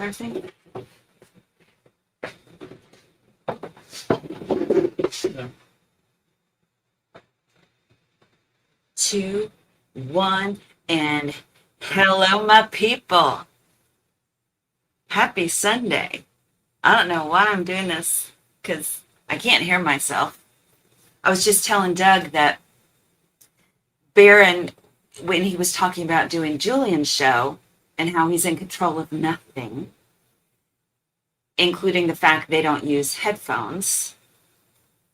other thing? Yeah. 2, 1, and hello, my people. Happy Sunday. I don't know why I'm doing this because I can't hear myself. I was just telling Doug that Barron, when he was talking about doing Julian's show and how he's in control of nothing, including the fact they don't use headphones,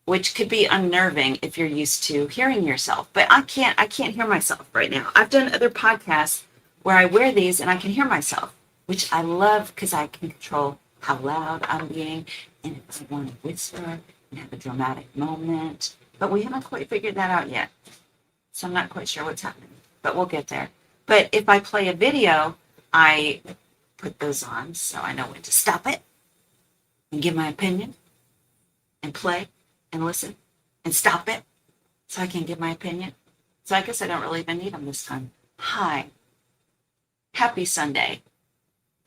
which could be unnerving if you're used to hearing yourself. But I can't hear myself right now. I've done other podcasts where I wear these and I can hear myself, which I love because I can control how loud I'm being and if I want to whisper and have a dramatic moment. But we haven't quite figured that out yet. So I'm not quite sure what's happening, but we'll get there. But if I play a video, I put those on so I know when to stop it and give my opinion and play and listen and stop it so I can give my opinion. So I guess I don't really even need them this time. Hi. Happy Sunday.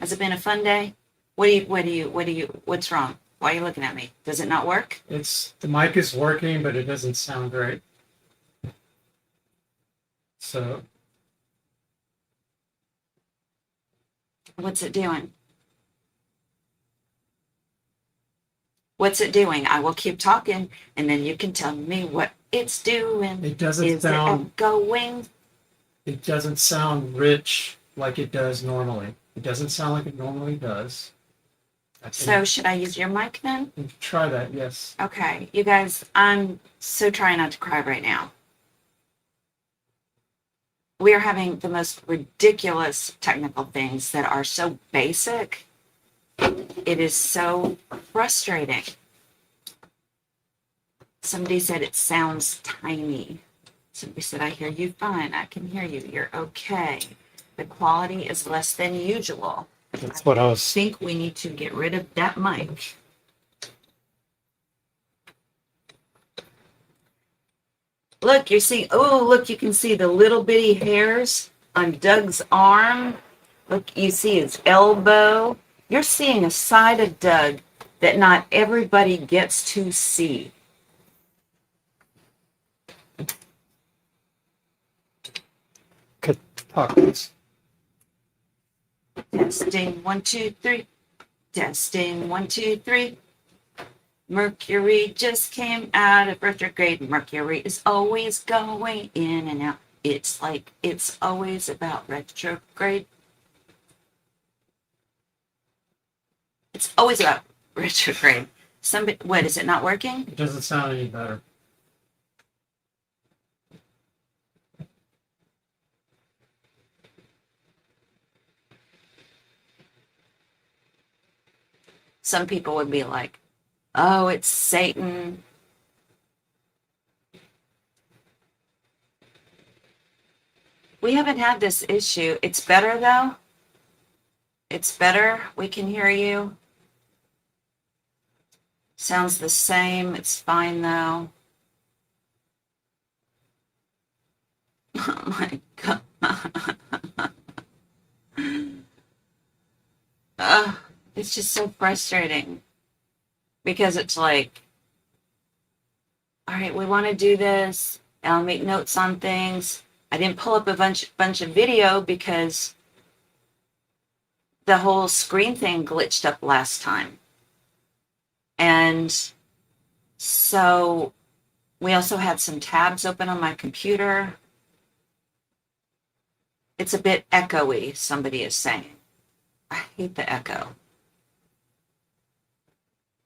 Has it been a fun day? What's wrong? Why are you looking at me? Does it not work? The mic is working, but it doesn't sound great. So What's it doing? What's it doing? I will keep talking and then you can tell me what it's doing. it doesn't Is sound it echoing? it doesn't sound rich like it does normally. It doesn't sound like it normally does. So should I use your mic then? Try that, yes. Okay, you guys, I'm so trying not to cry right now. We are having the most ridiculous technical things that are so basic. It is so frustrating. Somebody said it sounds tiny. Somebody said, I hear you fine. I can hear you. You're okay. The quality is less than usual. That's what I I was. think we need to get rid of that mic. Look, you can see the little bitty hairs on Doug's arm. Look, you see his elbow. You're seeing a side of Doug that not everybody gets to see. Could talk this. Testing 1, 2, 3. Testing 1, 2, 3. Mercury just came out of retrograde. Mercury is always going in and out. It's like it's always about retrograde. It's always about retrograde. What, is it not working? It doesn't sound any better. Some people would be like, oh, it's Satan. We haven't had this issue. It's better though. It's better. We can hear you. Sounds the same. It's fine though. Oh my God. It's just so frustrating because it's like, all right, we want to do this. And I'll make notes on things. I didn't pull up a bunch of video because the whole screen thing glitched up last time. And so we also had some tabs open on my computer. It's a bit echoey, somebody is saying. I hate the echo.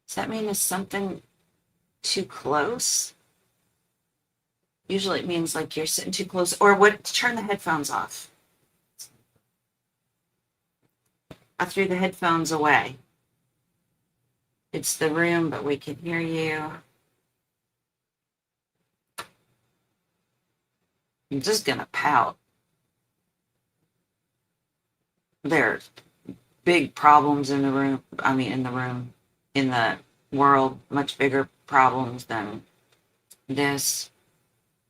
Does that mean it's something too close? Usually it means like you're sitting too close. Or what? Turn the headphones off. I threw the headphones away. It's the room, but we can hear you. I'm just gonna pout. There's big problems in the room. In the world, much bigger problems than this.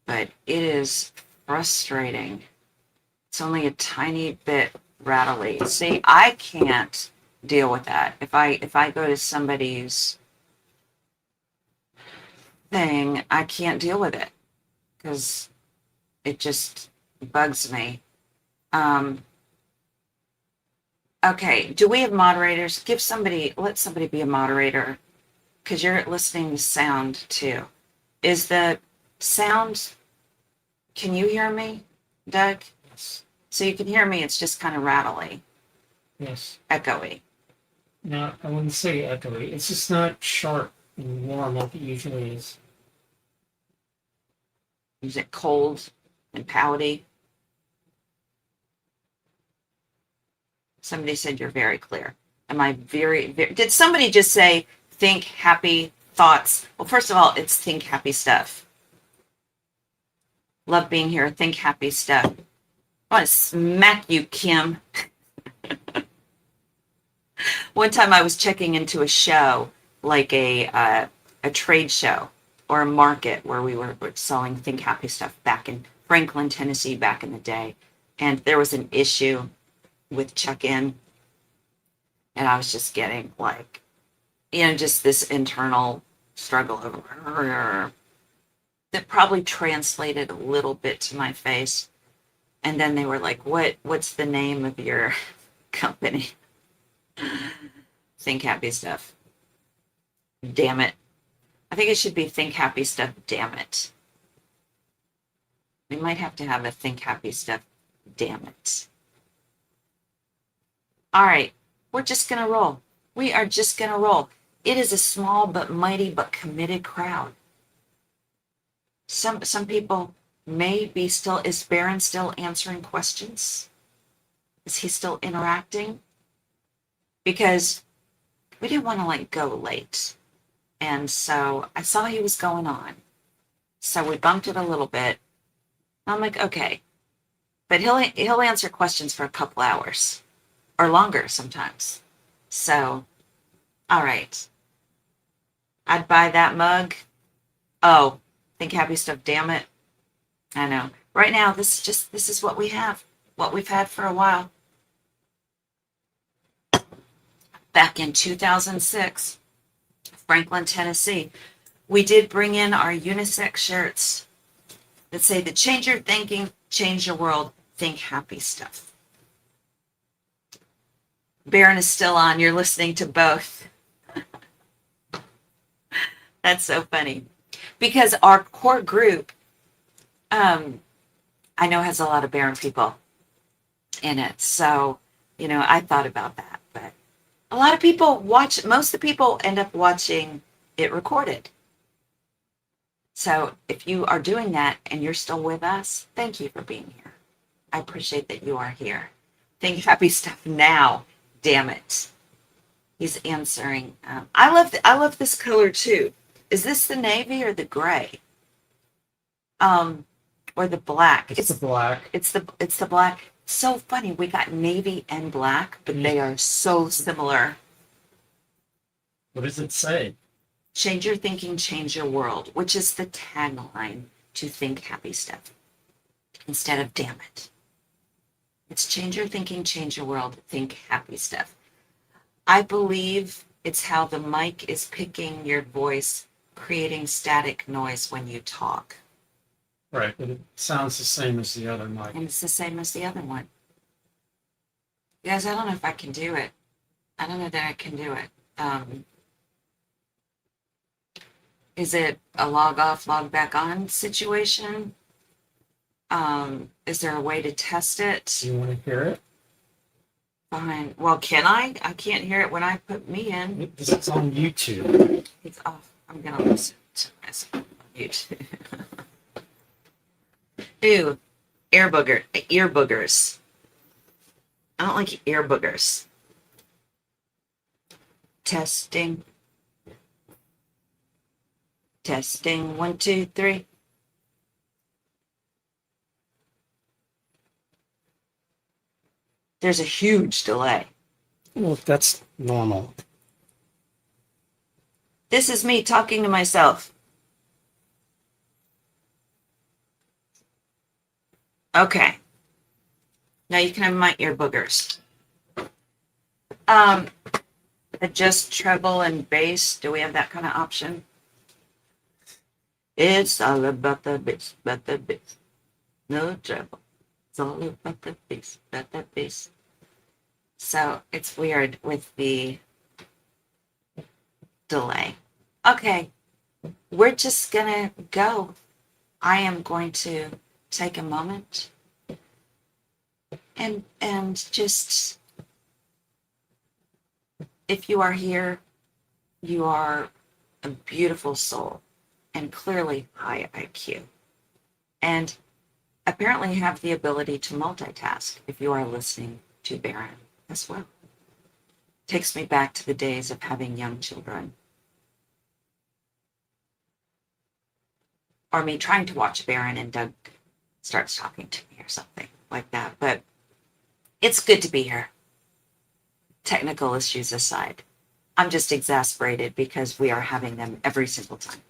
But it is frustrating. It's only a tiny bit rattly. See, I can't deal with that. If I go to somebody's thing, I can't deal with it because it just bugs me. Um, okay, do we have moderators? Let somebody be a moderator because you're listening to sound too. Is the sound, can you hear me, Doug? Yes. So you can hear me, it's just kind of rattly, Yes. echoey. No, I wouldn't say echoey. It's just not sharp and warm like it usually is. Is it cold and pouty? Somebody said you're very clear. Am I did somebody just say think happy thoughts? Well, first of all, it's think happy stuff. Love being here. Think happy stuff. I want to smack you, Kim. One time I was checking into a show, like a trade show or a market where we were selling think happy stuff back in Franklin, Tennessee, back in the day. And there was an issue with check-in. And I was just getting like, just this internal struggle over that probably translated a little bit to my face. And then they were like, what's the name of your company? Think happy stuff. Damn it. I think it should be think happy stuff. Damn it. We might have to have a think happy stuff. Damn it. All right. We're just going to roll. We are just going to roll. It is a small but mighty but committed crowd. Some people may be still, is Baron still answering questions? Is he still interacting? Because we didn't want to like go late. And so I saw he was going on. So we bumped it a little bit. I'm like, okay. But he'll answer questions for a couple hours or longer sometimes. So, all right. I'd buy that mug. Oh, think happy stuff, damn it. I know. Right now, this is what we have. What we've had for a while. Back in 2006, Franklin, Tennessee, we did bring in our unisex shirts that say the change your thinking, change your world, think happy stuff. Baron is still on. You're listening to both. That's so funny. Because our core group, I know has a lot of Baron people in it. So, I thought about that. But a lot of people most of the people end up watching it recorded. So if you are doing that and you're still with us, thank you for being here. I appreciate that you are here. Think happy stuff now. Damn it. He's answering. I love this color too. Is this the navy or the gray? Or the black? It's the black. It's the black. So funny. We got navy and black, but they are so similar. What does it say? Change your thinking, change your world, which is the tagline to think happy stuff instead of damn it. It's change your thinking, change your world, think happy stuff. I believe it's how the mic is picking your voice, creating static noise when you talk. Right, but it sounds the same as the other mic. And it's the same as the other one. Guys, I don't know if I can do it. I don't know that I can do it. Is it a log off, log back on situation? Is there a way to test it? Do you want to hear it? Fine. Well, can I? I can't hear it when I put me in. This is on YouTube. It's off. I'm going to listen to myself on YouTube. Ew. Ear boogers. I don't like ear boogers. Testing. Testing. 1, 2, 3. There's a huge delay. Well, that's normal. This is me talking to myself. Okay. Now you can have my ear boogers. Adjust treble and bass. Do we have that kind of option? It's all about the bass, about the bass. No treble. It's all about the bass, about the bass. So it's weird with the delay. Okay, we're just gonna go. I am going to take a moment and just, if you are here, you are a beautiful soul and clearly high IQ, and apparently have the ability to multitask if you are listening to Baron as well. Takes me back to the days of having young children, or me trying to watch Baron and Doug starts talking to me or something like that. But it's good to be here. Technical issues aside, I'm just exasperated because we are having them every single time.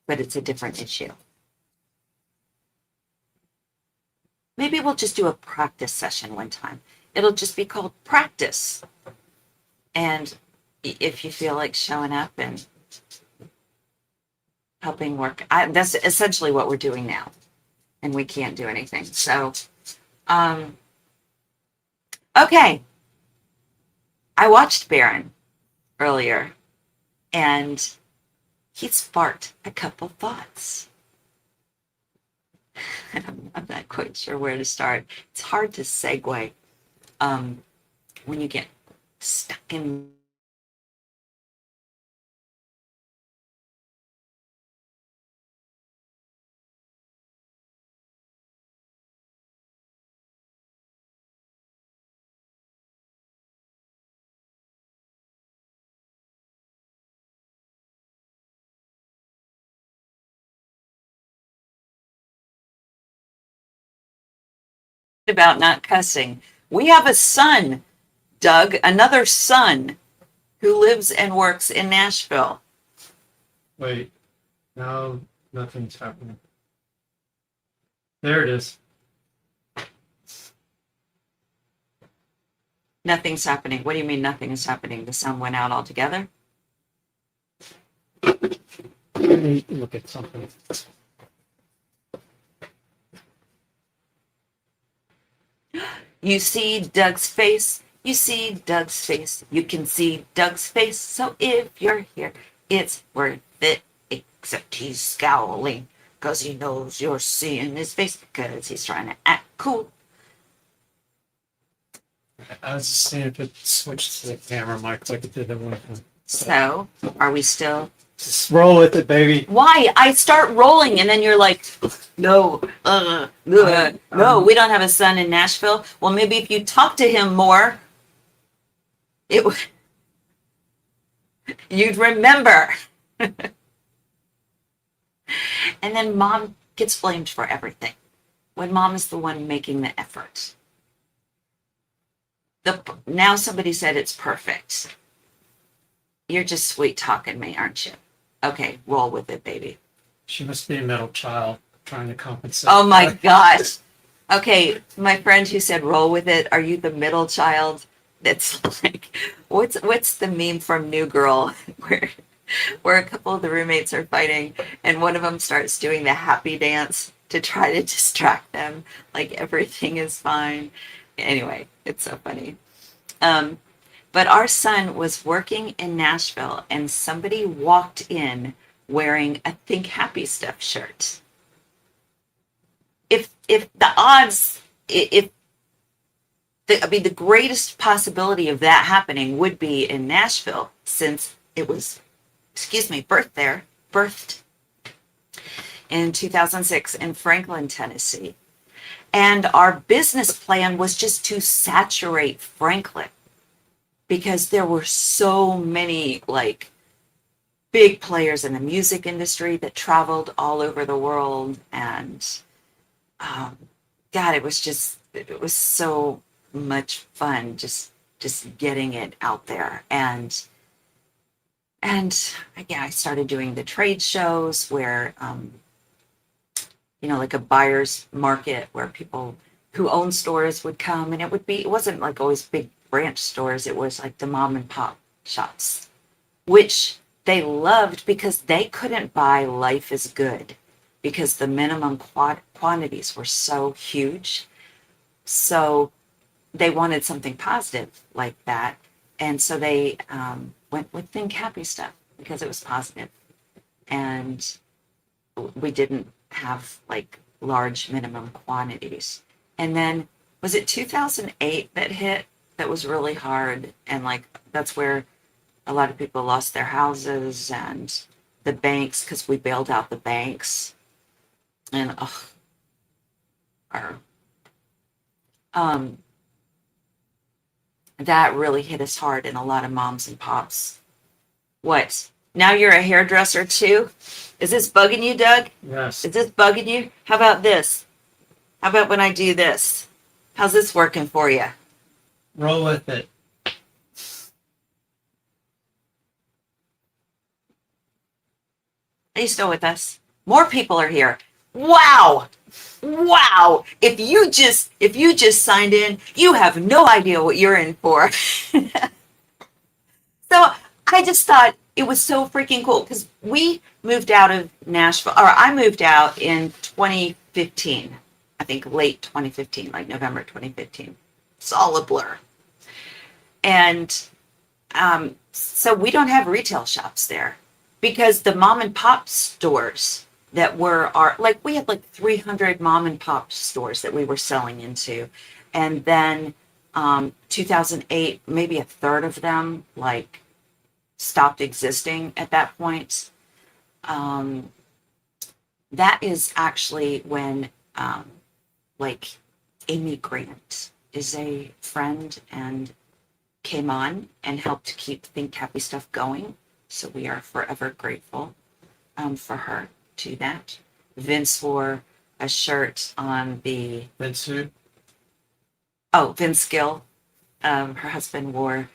But it's a different issue. Maybe we'll just do a practice session one time. It'll just be called practice. And if you feel like showing up and helping work, that's essentially what we're doing now. And we can't do anything. So, okay. I watched Baron earlier, and he sparked a couple thoughts. I'm not quite sure where to start. It's hard to segue when you get stuck in. About not cussing. We have a son, Doug, another son who lives and works in Nashville. Wait, no, nothing's happening. There it is. Nothing's happening. What do you mean nothing is happening? The sound went out altogether? Let me look at something. You see Doug's face. You see Doug's face. You can see Doug's face. So if you're here, it's worth it. Except he's scowling because he knows you're seeing his face because he's trying to act cool. I was just seeing if it switched to the camera mic like it did the one. So are we still? Just roll with it, baby. Why? I start rolling and then you're like, no, no, we don't have a son in Nashville. Well, maybe if you talk to him more, you'd remember. And then mom gets blamed for everything when mom is the one making the effort. Now somebody said it's perfect. You're just sweet talking me, aren't you? Okay, roll with it, baby. She must be a middle child trying to compensate. Oh my gosh. Okay, my friend who said roll with it, are you the middle child? That's like, what's the meme from New Girl where a couple of the roommates are fighting and one of them starts doing the happy dance to try to distract them, like everything is fine. Anyway, it's so funny. But our son was working in Nashville and somebody walked in wearing a Think Happy Stuff shirt. If the odds, the greatest possibility of that happening would be in Nashville, since it was, birthed in 2006 in Franklin, Tennessee. And our business plan was just to saturate Franklin because there were so many like big players in the music industry that traveled all over the world. And God, it was so much fun just getting it out there. And yeah, I started doing the trade shows where, like a buyer's market where people who own stores would come, and it wasn't like always big branch stores. It was like the mom and pop shops, which they loved because they couldn't buy Life is Good because the minimum quantities were so huge. So they wanted something positive like that. And so they went with Think Happy stuff because it was positive. And we didn't have like large minimum quantities. And then was it 2008 that hit that was really hard? And like that's where a lot of people lost their houses and the banks because we bailed out the banks. And our, um, that really hit us hard in a lot of moms and pops. What? Now you're a hairdresser too? Is this bugging you, Doug? Yes. Is this bugging you? How about this? How about when I do this? How's this working for you? Roll with it. Are you still with us? More people are here. Wow. Wow. If you just signed in, you have no idea what you're in for. So I just thought it was so freaking cool because we moved out of Nashville, or I moved out in 2015. I think late 2015, like November 2015. It's all a blur. And so we don't have retail shops there because the mom and pop stores that were we had like 300 mom and pop stores that we were selling into. And then 2008, maybe a third of them like stopped existing at that point. That is actually when like Amy Grant is a friend and came on and helped keep Think Happy Stuff going. So we are forever grateful for her to that. Vince wore a shirt on the... Vince who? Oh, Vince Gill. Her husband wore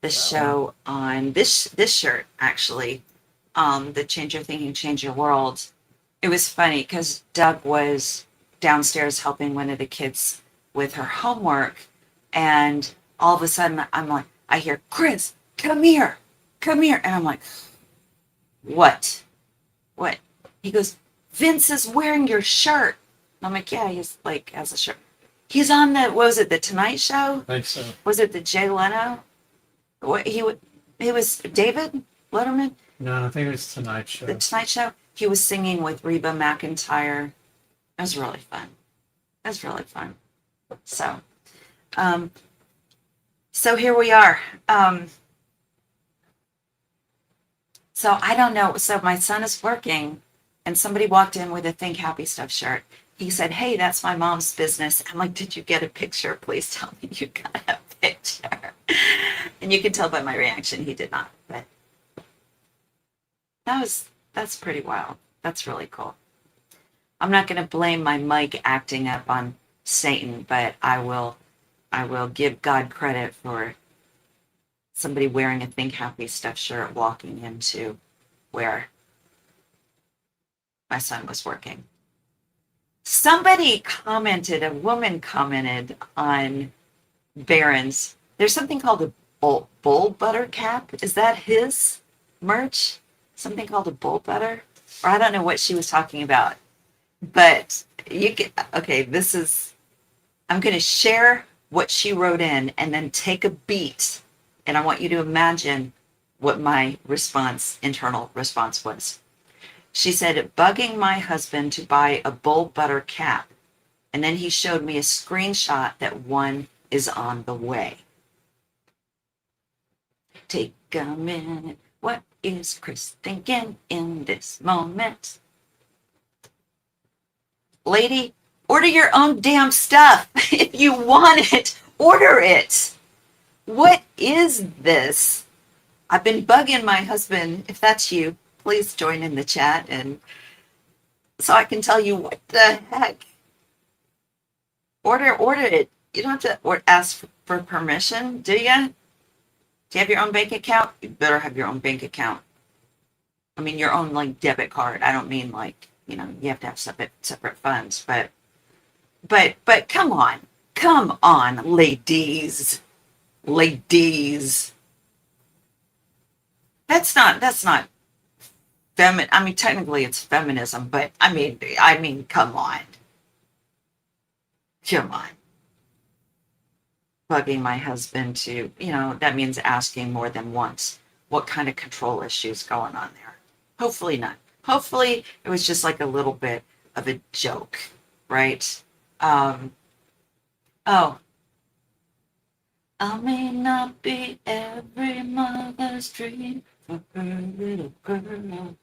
the show on this shirt, actually. The Change Your Thinking, Change Your World. It was funny because Doug was downstairs helping one of the kids with her homework. And all of a sudden, I'm like, I hear, Chris, come here. Come here. And I'm like, what? What? He goes, Vince is wearing your shirt. And I'm like, yeah, he's like, has a shirt. He's on the, what was it, the Tonight Show? I think so. Was it the Jay Leno? What he was David Letterman? No, I think it was Tonight Show. The Tonight Show. He was singing with Reba McEntire. It was really fun. It was really fun. So, so here we are. So I don't know. So my son is working, and somebody walked in with a Think Happy Stuff shirt. He said, "Hey, that's my mom's business." I'm like, "Did you get a picture? Please tell me you got a picture." And you can tell by my reaction, he did not. But that's pretty wild. That's really cool. I'm not going to blame my mic acting up on Satan, but I will give God credit for somebody wearing a Think Happy Stuff shirt walking into where my son was working. Somebody commented, a woman commented on Barron's. There's something called a bull butter cap. Is that his merch? Something called a bull butter? Or I don't know what she was talking about. But you can, okay, I'm going to share what she wrote in and then take a beat. And I want you to imagine what my internal response was. She said, bugging my husband to buy a bull butter cap. And then he showed me a screenshot that one is on the way. Take a minute. What is Chris thinking in this moment? Lady, order your own damn stuff. If you want it, order it. What is this? I've been bugging my husband. If that's you, please join in the chat and so I can tell you what the heck. Order it. You don't have to ask for permission, do you? Do you have your own bank account? You better have your own bank account. I mean, your own like debit card. I don't mean like, you have to have separate funds, but come on, ladies. Ladies. That's not feminine. I mean, technically it's feminism, but I mean, come on. Come on. Bugging my husband to, that means asking more than once what kind of control issues going on there. Hopefully not. Hopefully it was just like a little bit of a joke, right? Oh, I may not be every mother's dream for her little girl.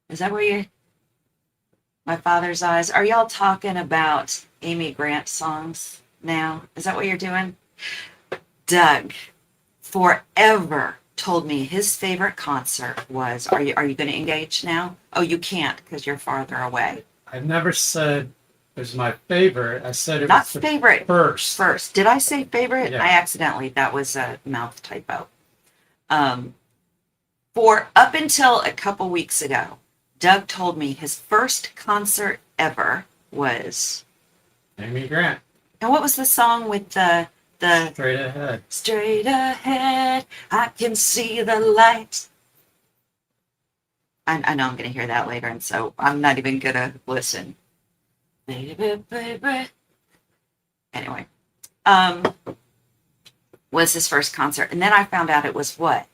Is that where you? My father's eyes. Are y'all talking about Amy Grant songs now? Is that what you're doing? Doug forever told me his favorite concert was. Are you going to engage now? Oh, you can't because you're farther away. I've never said it was my favorite. I said it Not was the favorite. first. First. Did I say favorite? Yeah. I accidentally. That was a mouth typo. For up until a couple weeks ago, Doug told me his first concert ever was. Amy Grant. And what was the song with the Straight ahead. straight ahead, I can see the light. I know I'm going to hear that later, and so I'm not even going to listen. Baby, baby. Anyway, was his first concert. And then I found out it was what?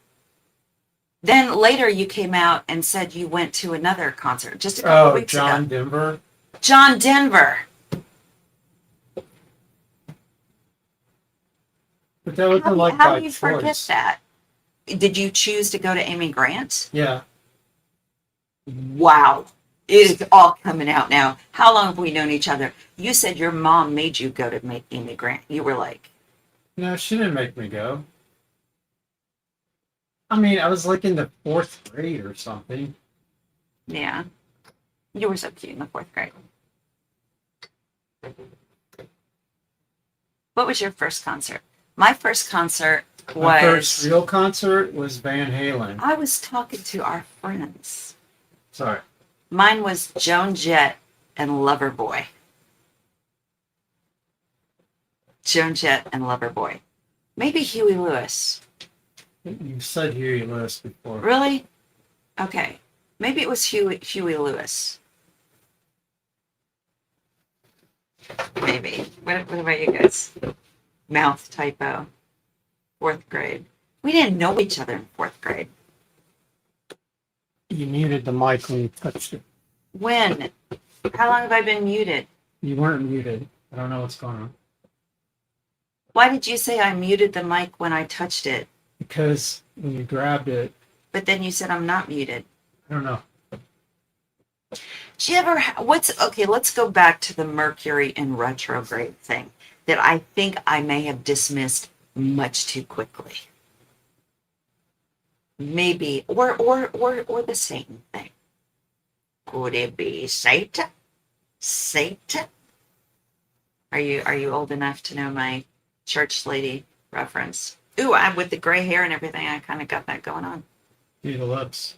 Then later you came out and said you went to another concert just a couple weeks ago. John Denver. John Denver. But that wasn't like How by do you forget choice. that? Did you choose to go to Amy Grant? Yeah. Wow. It is all coming out now. How long have we known each other? You said your mom made you go to make Amy Grant. You were like, No, she didn't make me go. I mean, I was like in the 4th grade or something. yeah. You were so cute in the 4th grade. What was your first concert? My first concert My first was. real concert was Van Halen. I was talking to our friends. Sorry. Mine was Joan Jett and Loverboy. Joan Jett and Loverboy. Maybe Huey Lewis. You said Huey Lewis before. Really? Okay. Maybe it was Huey Lewis. Maybe. What about you guys? Mouth typo. 4th grade. We didn't know each other in 4th grade. You muted the mic when you touched it. When? How long have I been muted? You weren't muted. I don't know what's going on. Why did you say I muted the mic when I touched it? Because when you grabbed it, But then you said I'm not muted. I don't know. Do you ever, okay, let's go back to the Mercury in retrograde thing that I think I may have dismissed much too quickly. Maybe, or the same thing. Could it be Satan? Satan? Are you old enough to know my church lady reference? Ooh, with the gray hair and everything, I kind of got that going on. Do the lips.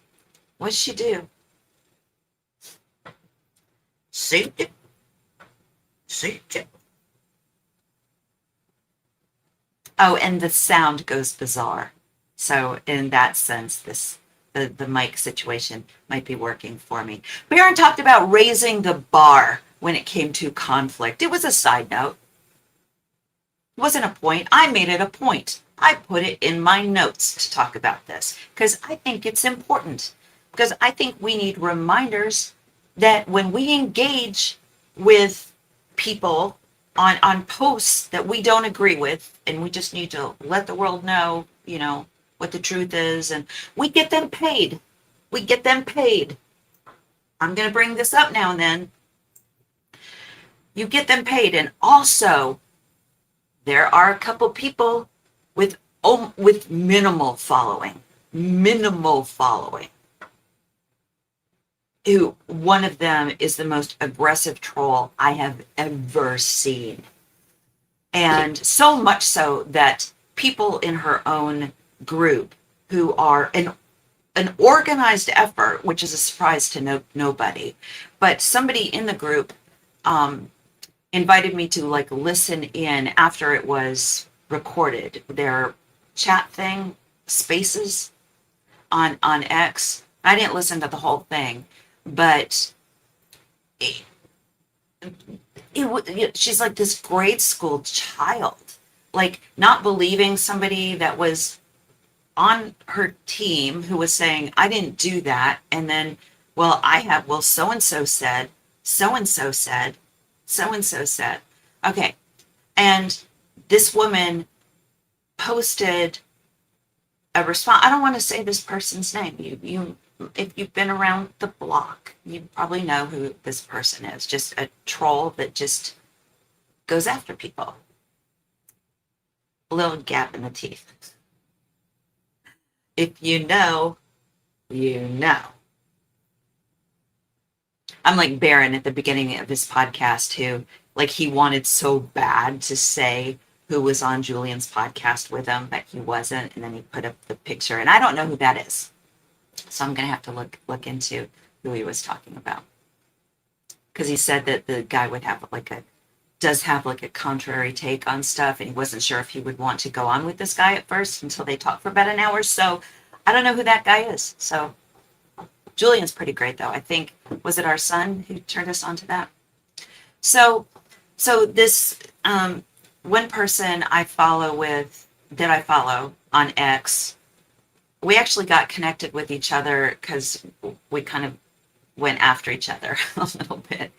What'd she do? Satan? Satan? Oh, and the sound goes bizarre. So in that sense, the mic situation might be working for me. We aren't talked about raising the bar when it came to conflict. It was a side note. It wasn't a point. I made it a point. I put it in my notes to talk about this because I think it's important. Because I think we need reminders that when we engage with people on posts that we don't agree with, and we just need to let the world know, what the truth is, and we get them paid. We get them paid. I'm going to bring this up now and then. You get them paid. And also, there are a couple people with minimal following. Who, one of them is the most aggressive troll I have ever seen. And so much so that people in her own group who are an organized effort, which is a surprise to nobody, but somebody in the group invited me to listen in after it was recorded their chat thing, spaces on X. I didn't listen to the whole thing, but it, she's like this grade school child, like not believing somebody that was on her team who was saying, I didn't do that. And then, well, I have, well, so and so said, so and so said, so and so said. Okay. And this woman posted a response. I don't want to say this person's name. You, if you've been around the block, you probably know who this person is. Just a troll that just goes after people. A little gap in the teeth. If you know, you know. I'm like Barron at the beginning of his podcast, who, like, he wanted so bad to say who was on Julian's podcast with him, but he wasn't. And then he put up the picture, and I don't know who that is. So I'm going to have to look into who he was talking about. Because he said that the guy would have does have like a contrary take on stuff, and he wasn't sure if he would want to go on with this guy at first until they talked for about an hour. So I don't know who that guy is. So Julian's pretty great, though. I think, was it our son who turned us on to that? So this one person I follow on X, we actually got connected with each other because we kind of went after each other a little bit.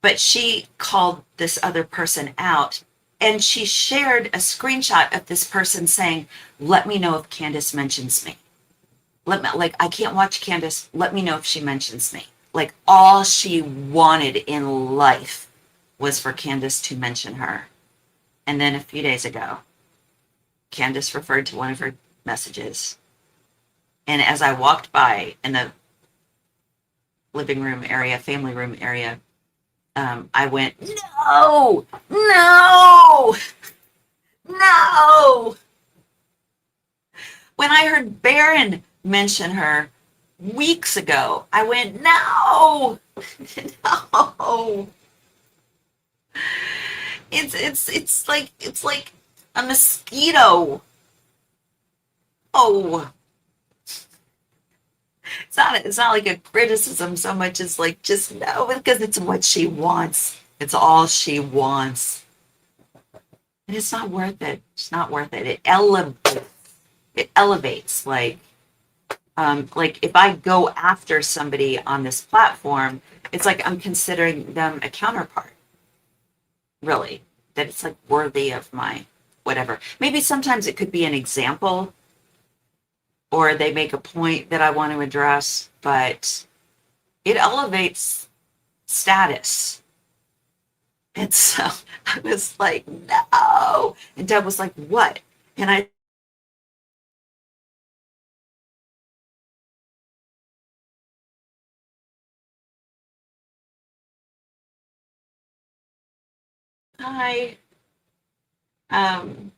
But she called this other person out, and she shared a screenshot of this person saying, let me know if Candace mentions me. I can't watch Candace. Let me know if she mentions me. Like, all she wanted in life was for Candace to mention her. And then a few days ago, Candace referred to one of her messages. And as I walked by in the living room area, family room area, I went, no, no, no. When I heard Barron mention her weeks ago, I went, no, no. It's like a mosquito. Oh, it's not like a criticism so much as like, just no, because it's what she wants. It's all she wants. And it's not worth it. It's not worth it. It elevates. Like if I go after somebody on this platform, it's like I'm considering them a counterpart. Really. That it's like worthy of my whatever. Maybe sometimes it could be an example, or they make a point that I want to address, but it elevates status. And so I was like, no. And Deb was like, what? And I um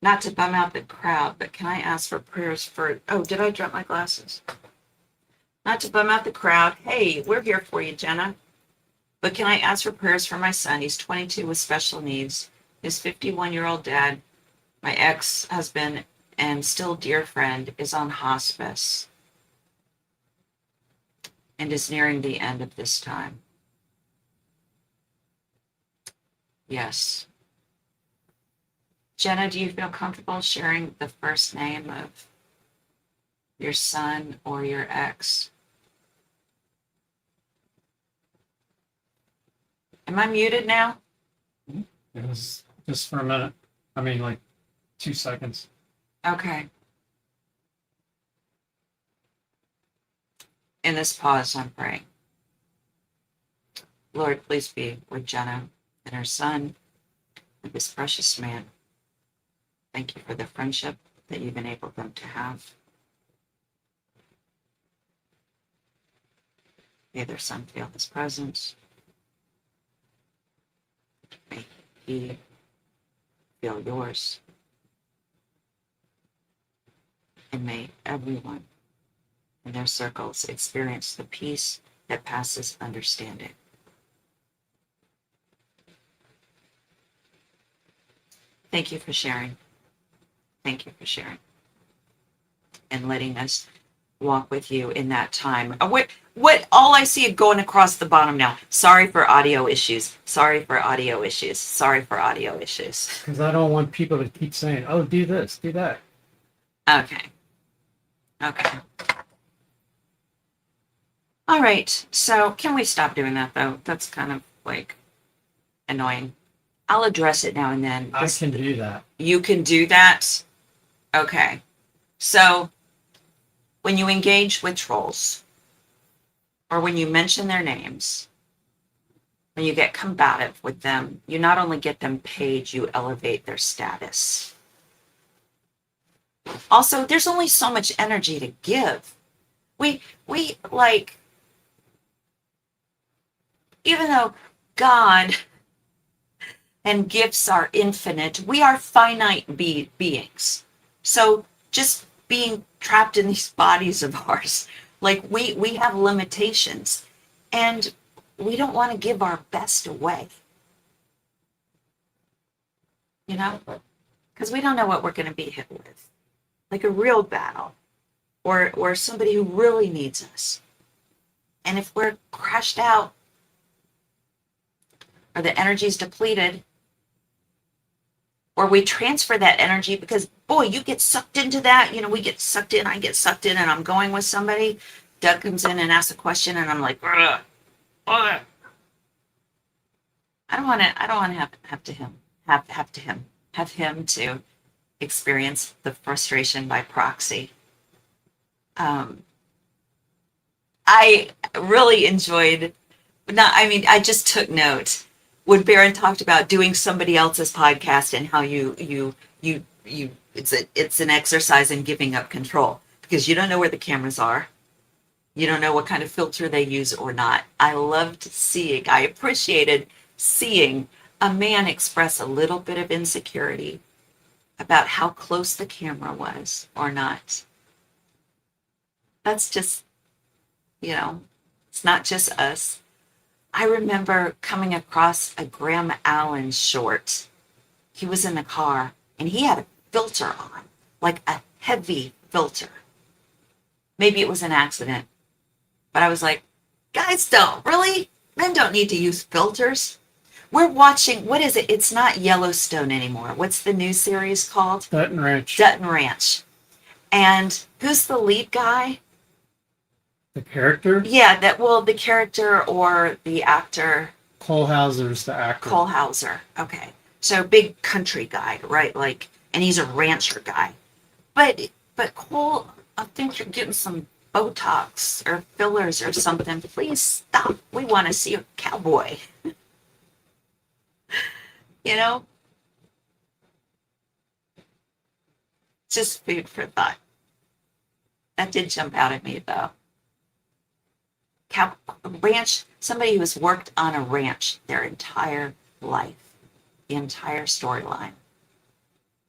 not to bum out the crowd, but can I ask for prayers for, oh, did I drop my glasses? Not to bum out the crowd. Hey, we're here for you, Jenna. But can I ask for prayers for my son? He's 22 with special needs. His 51-year-old dad, my ex-husband and still dear friend, is on hospice and is nearing the end of this time. Yes. Jenna, do you feel comfortable sharing the first name of your son or your ex? Am I muted now? It was just for a minute. I mean, like 2 seconds. Okay. In this pause, I'm praying. Lord, please be with Jenna and her son and this precious man. Thank you for the friendship that you've enabled them to have. May their son feel his presence. May he feel yours. And may everyone in their circles experience the peace that passes understanding. Thank you for sharing. Thank you for sharing and letting us walk with you in that time. All I see it going across the bottom now. Sorry for audio issues. Sorry for audio issues. Sorry for audio issues. Because I don't want people to keep saying, "Oh, do this, do that." Okay. Okay. All right. So can we stop doing that though? That's kind of like annoying. I'll address it now and then. I can do that. You can do that? Okay. So when you engage with trolls, or when you mention their names, when you get combative with them, you not only get them paid, you elevate their status. Also, there's only so much energy to give. We like, even though God and gifts are infinite, we are finite beings. So just being trapped in these bodies of ours, like we have limitations, and we don't want to give our best away, you know, because we don't know what we're going to be hit with, like a real battle, or somebody who really needs us. And if we're crashed out, or the energy's depleted, or we transfer that energy, because boy, you get sucked into that. You know, we get sucked in, I get sucked in, and I'm going with somebody. Doug comes in and asks a question, and I'm like, ugh, ugh. I don't want to have him to experience the frustration by proxy. I really enjoyed, I just took note when Barron talked about doing somebody else's podcast and how it's an exercise in giving up control, because you don't know where the cameras are. You don't know what kind of filter they use or not. I appreciated seeing a man express a little bit of insecurity about how close the camera was or not. That's just, it's not just us. I remember coming across a Graham Allen short. He was in the car and he had a filter on, like a heavy filter. Maybe it was an accident, but I was like, guys don't, really? Men don't need to use filters. We're watching, what is it? It's not Yellowstone anymore. What's the new series called? Dutton Ranch. Dutton Ranch. And who's the lead guy? The character? Yeah, the character or the actor. Cole Hauser's the actor. Cole Hauser. Okay. So big country guy, right? Like, and he's a rancher guy. But Cole, I think you're getting some Botox or fillers or something. Please stop. We want to see a cowboy. You know? Just food for thought. That did jump out at me though. Ranch, somebody who's worked on a ranch their entire life, the entire storyline.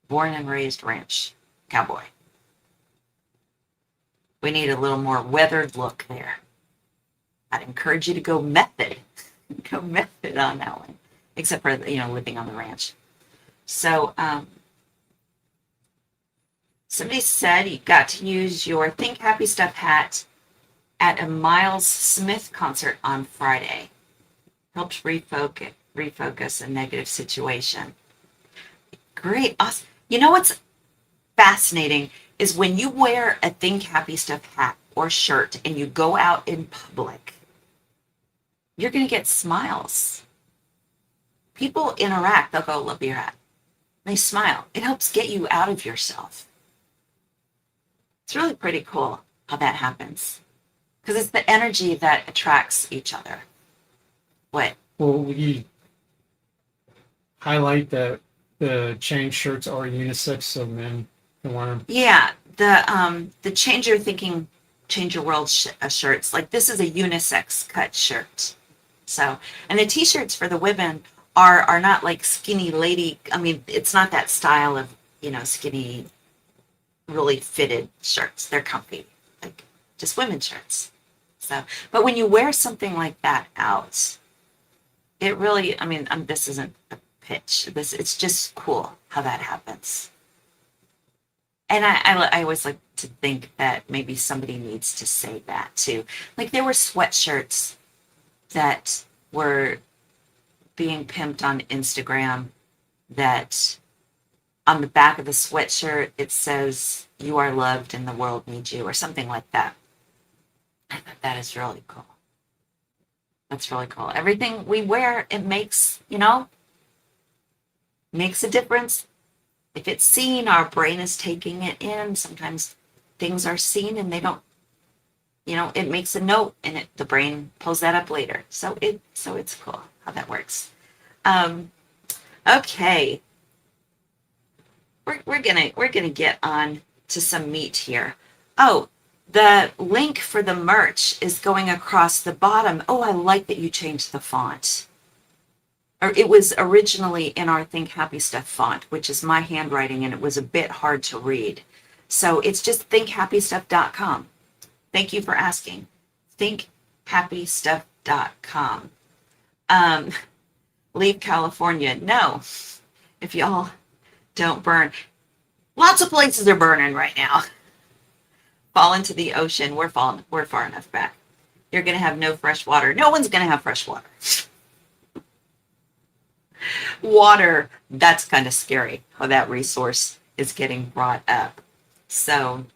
Born and raised ranch cowboy. We need a little more weathered look there. I'd encourage you to go method. Go method on that one. Except for, living on the ranch. So, somebody said you got to use your Think Happy Stuff hat at a Miles Smith concert on Friday. Helps refocus a negative situation. Great. Awesome. You know what's fascinating is when you wear a Think Happy Stuff hat or shirt and you go out in public, you're going to get smiles. People interact. They'll go, love your hat. They smile. It helps get you out of yourself. It's really pretty cool how that happens. Because it's the energy that attracts each other. What? Well, you highlight that the chain shirts are unisex, so men can wear them. Yeah, the Change Your Thinking, Change Your World shirts. Like, this is a unisex cut shirt. So, and the t-shirts for the women are not like skinny lady. I mean, it's not that style of, skinny, really fitted shirts. They're comfy, like just women's shirts. So, but when you wear something like that out, it really, this isn't a pitch. It's just cool how that happens. And I always like to think that maybe somebody needs to say that too. Like there were sweatshirts that were being pimped on Instagram that on the back of the sweatshirt it says "You are loved and the world needs you" or something like that. I thought that is really cool. That's really cool. Everything we wear, it makes, makes a difference. If it's seen, our brain is taking it in. Sometimes things are seen and they don't, it makes a note and the brain pulls that up later. So it's cool how that works. Okay. We're gonna get on to some meat here. Oh, the link for the merch is going across the bottom. Oh, I like that you changed the font. Or it was originally in our Think Happy Stuff font, which is my handwriting, and it was a bit hard to read. So it's just thinkhappystuff.com. Thank you for asking. Thinkhappystuff.com. Leave California. No, if y'all don't burn. Lots of places are burning right now. Fall into the ocean. We're far enough back. You're going to have no fresh water. No one's going to have fresh water. Water, that's kind of scary how that resource is getting brought up. So,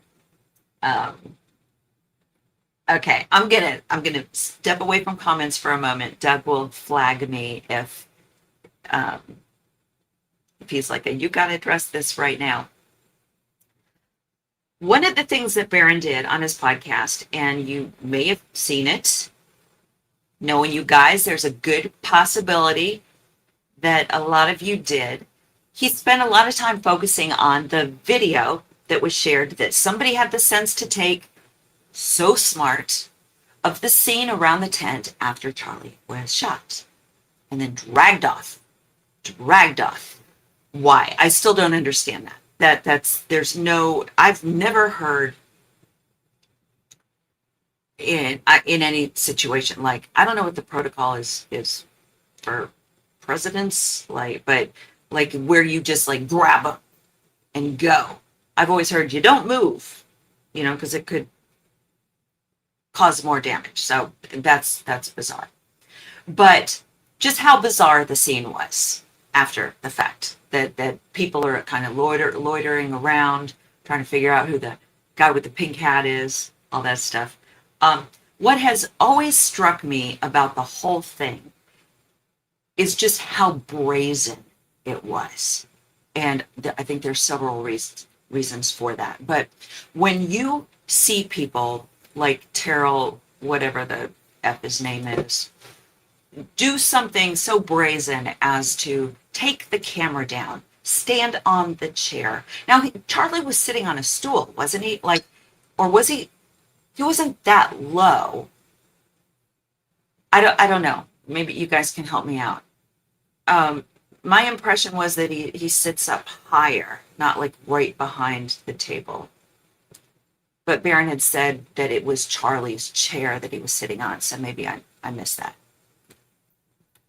okay, I'm gonna step away from comments for a moment. Doug will flag me if he's like, you got to address this right now. One of the things that Barron did on his podcast, and you may have seen it, knowing you guys, there's a good possibility that a lot of you did. He spent a lot of time focusing on the video that was shared that somebody had the sense to take, so smart, of the scene around the tent after Charlie was shot and then dragged off. Why? I still don't understand that. I've never heard in any situation, like, I don't know what the protocol is for presidents, but where you just grab them and go. I've always heard you don't move, because it could cause more damage. So that's bizarre. But just how bizarre the scene was after the fact, that people are kind of loitering around, trying to figure out who the guy with the pink hat is, all that stuff. What has always struck me about the whole thing is just how brazen it was. And I think there's several reasons for that. But when you see people like Terrell, whatever the F his name is, do something so brazen as to take the camera down, stand on the chair. Now, Charlie was sitting on a stool, wasn't he? Or was he? He wasn't that low. I don't know. Maybe you guys can help me out. My impression was that he sits up higher, not right behind the table. But Barron had said that it was Charlie's chair that he was sitting on, so maybe I missed that.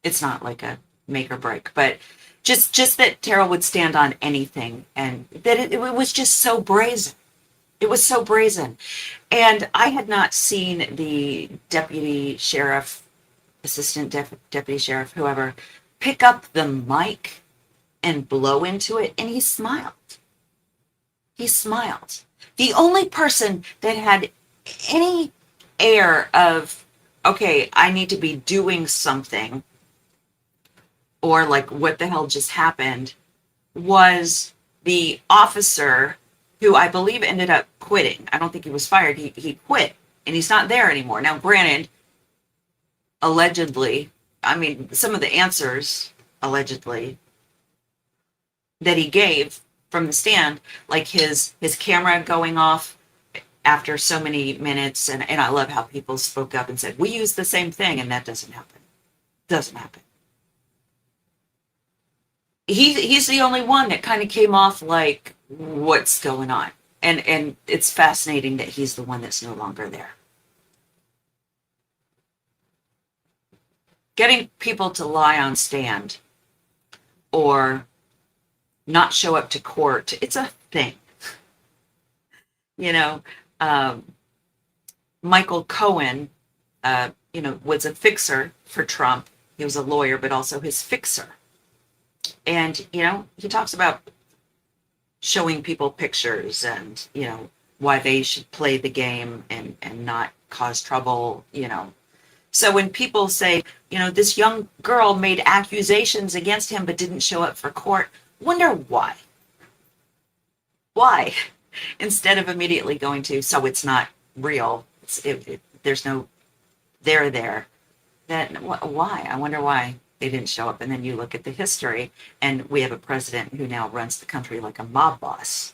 It's not like a make or break, but just that Terrell would stand on anything, and that it was just so brazen. It was so brazen. And I had not seen the deputy sheriff, assistant deputy sheriff, whoever, pick up the mic and blow into it, and he smiled. He smiled. The only person that had any air of, okay, I need to be doing something, or what the hell just happened, was the officer who I believe ended up quitting. I don't think he was fired. He quit, and he's not there anymore. Now, granted, allegedly, some of the answers, allegedly, that he gave from the stand, like his camera going off after so many minutes, and I love how people spoke up and said, we use the same thing, and that doesn't happen. Doesn't happen. He's the only one that kind of came off like, what's going on? And it's fascinating that he's the one that's no longer there. Getting people to lie on stand or not show up to court. It's a thing. You know, um, Michael Cohen, was a fixer for Trump. He was a lawyer, but also his fixer. And, he talks about showing people pictures and, why they should play the game and not cause trouble. So when people say, this young girl made accusations against him but didn't show up for court, wonder why. Why? Instead of immediately going to, so it's not real. There's no there. Then why? I wonder why they didn't show up. And then you look at the history, and we have a president who now runs the country like a mob boss.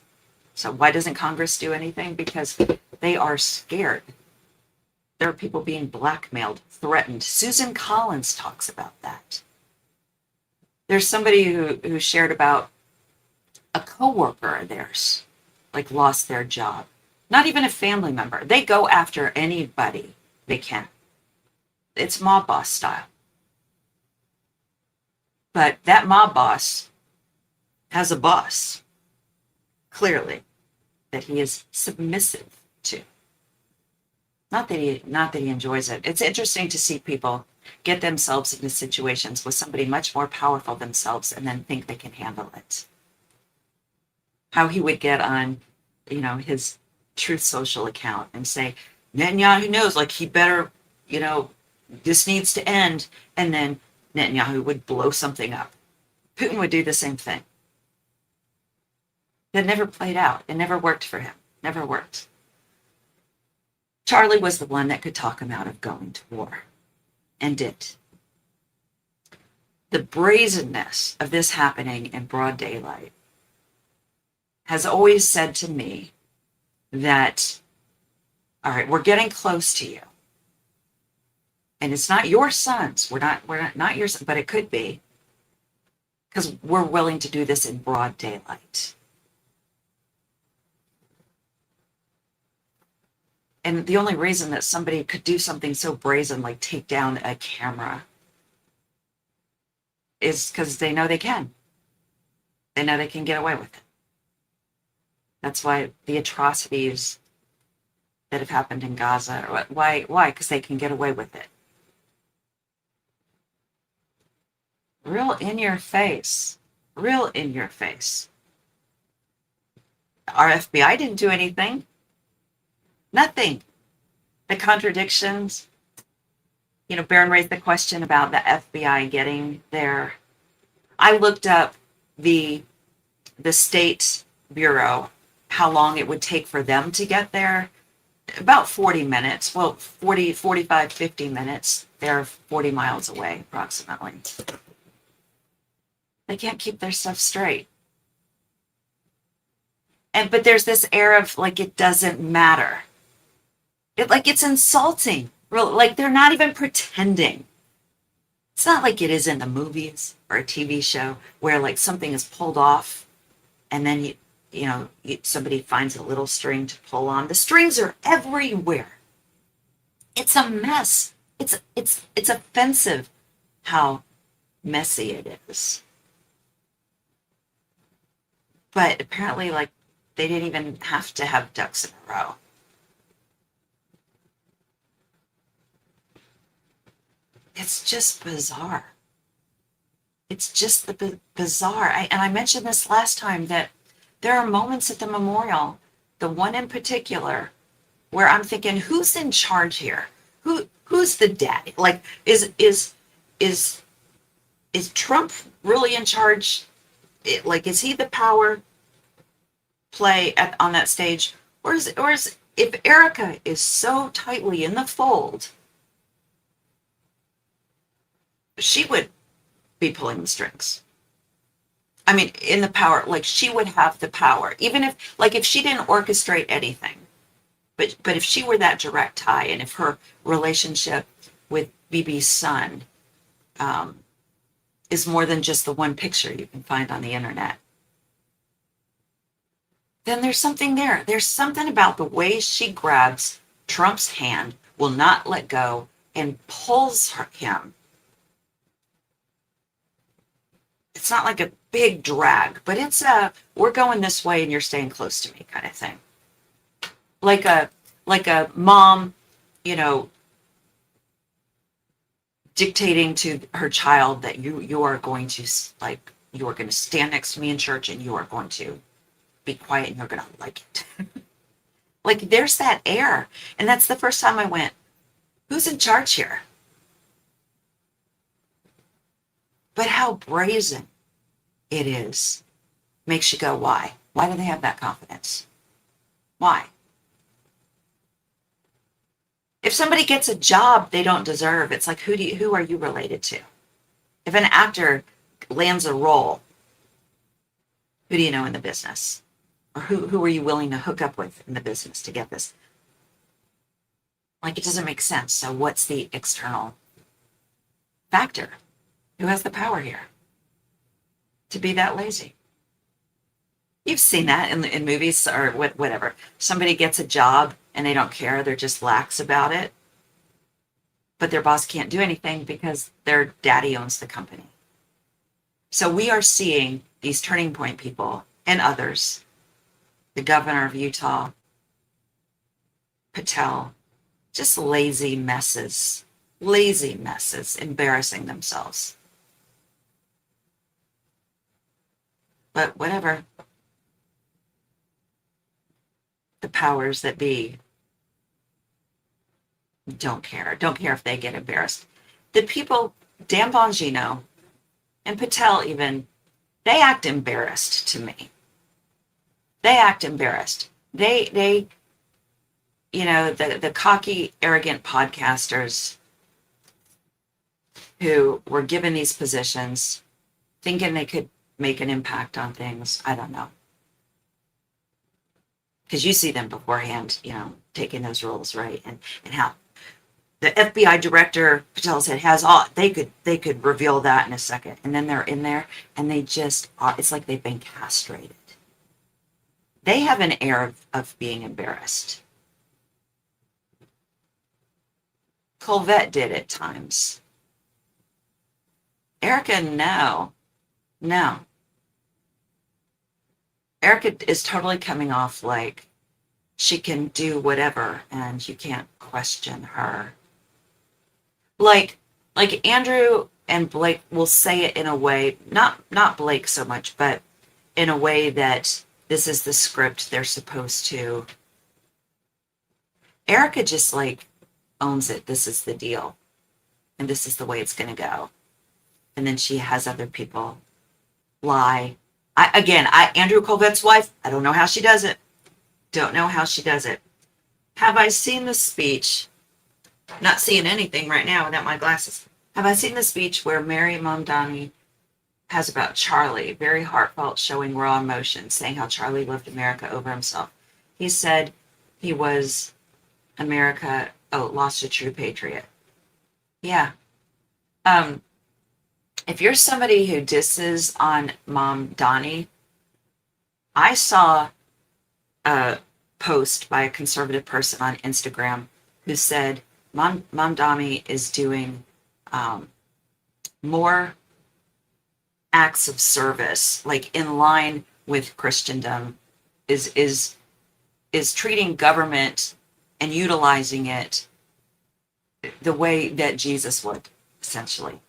So why doesn't Congress do anything? Because they are scared. There are people being blackmailed, threatened. Susan Collins talks about that. There's somebody who shared about a coworker of theirs, like lost their job. Not even a family member. They go after anybody they can. It's mob boss style. But that mob boss has a boss, clearly, that he is submissive to. Not that he enjoys it. It's interesting to see people get themselves into situations with somebody much more powerful themselves and then think they can handle it. How he would get on, his Truth Social account and say, Netanyahu knows, like, he better, this needs to end. And then Netanyahu would blow something up. Putin would do the same thing. That never played out. It never worked for him. Never worked. Charlie was the one that could talk him out of going to war. And did. The brazenness of this happening in broad daylight has always said to me that, all right, we're getting close to you. And it's not your sons. We're not your sons, but it could be. Because we're willing to do this in broad daylight. And the only reason that somebody could do something so brazen, like take down a camera, is because they know they can. They know they can get away with it. That's why the atrocities that have happened in Gaza, why? Because they can get away with it. Real in your face. Real in your face. Our FBI didn't do anything. Nothing. The contradictions. Barron raised the question about the FBI getting there. I looked up the state bureau, how long it would take for them to get there. About 40 minutes. Well, 40, 45, 50 minutes. They're 40 miles away, approximately. They can't keep their stuff straight. But there's this air of, like, it doesn't matter. It's insulting. Like, they're not even pretending. It's not like it is in the movies or a TV show where, like, something is pulled off and then somebody finds a little string to pull on. The strings are everywhere. It's a mess. It's offensive how messy it is. But apparently, like, they didn't even have to have ducks in a row. It's just bizarre. It's just bizarre. And I mentioned this last time that there are moments at the memorial, the one in particular, where I'm thinking, who's in charge here? Who's the daddy? Like, is Trump really in charge? Is he the power play on that stage, or is if Erika is so tightly in the fold, she would be pulling the strings. I mean, in the power, like, she would have the power, even if she didn't orchestrate anything, but if she were that direct tie, and if her relationship with Bibi's son is more than just the one picture you can find on the internet, then there's something there. There's something about the way she grabs Trump's hand, will not let go, and pulls him. It's It's not like a big drag, but it's a, we're going this way and you're staying close to me kind of thing. Like a mom, you know, dictating to her child that you are going to, like, you are going to stand next to me in church and you are going to be quiet and you're going to like it. Like, there's that air. And that's the first time I went, who's in charge here? But how brazen it is makes you go, why? Why do they have that confidence? Why? If somebody gets a job they don't deserve, it's like, who are you related to? If an actor lands a role, who do you know in the business? Or who are you willing to hook up with in the business to get this? Like, it doesn't make sense. So what's the external factor? Who has the power here to be that lazy? You've seen that in movies or whatever. Somebody gets a job and they don't care. They're just lax about it. But their boss can't do anything because their daddy owns the company. So we are seeing these turning point people and others. The governor of Utah, Patel, just lazy messes, embarrassing themselves. But whatever. The powers that be don't care. Don't care if they get embarrassed. The people, Dan Bongino and Patel even, they act embarrassed to me. They act embarrassed. They, you know, the cocky, arrogant podcasters who were given these positions thinking they could make an impact on things. I don't know. Because you see them beforehand, you know, taking those roles, right? And how the FBI director, Patel said, has all, they could reveal that in a second. And then they're in there and they just are, it's like they've been castrated. They have an air of being embarrassed. Colvette did at times. Erika, no. Erika is totally coming off like she can do whatever and you can't question her. Like Andrew and Blake will say it in a way, not Blake so much, but in a way that this is the script they're supposed to. Erika just like owns it. This is the deal. And this is the way it's going to go. And then she has other people lie. Andrew Colvette's wife, I don't know how she does it. Have I seen the speech? Not seeing anything right now without my glasses. Have I seen the speech where Mary Mamdani has about Charlie, very heartfelt, showing raw emotion, saying how Charlie loved America over himself? He said he was lost a true patriot. Yeah. If you're somebody who disses on Mom Donnie, I saw a post by a conservative person on Instagram who said Mom Donnie is doing more acts of service, like in line with Christendom, is treating government and utilizing it the way that Jesus would, essentially.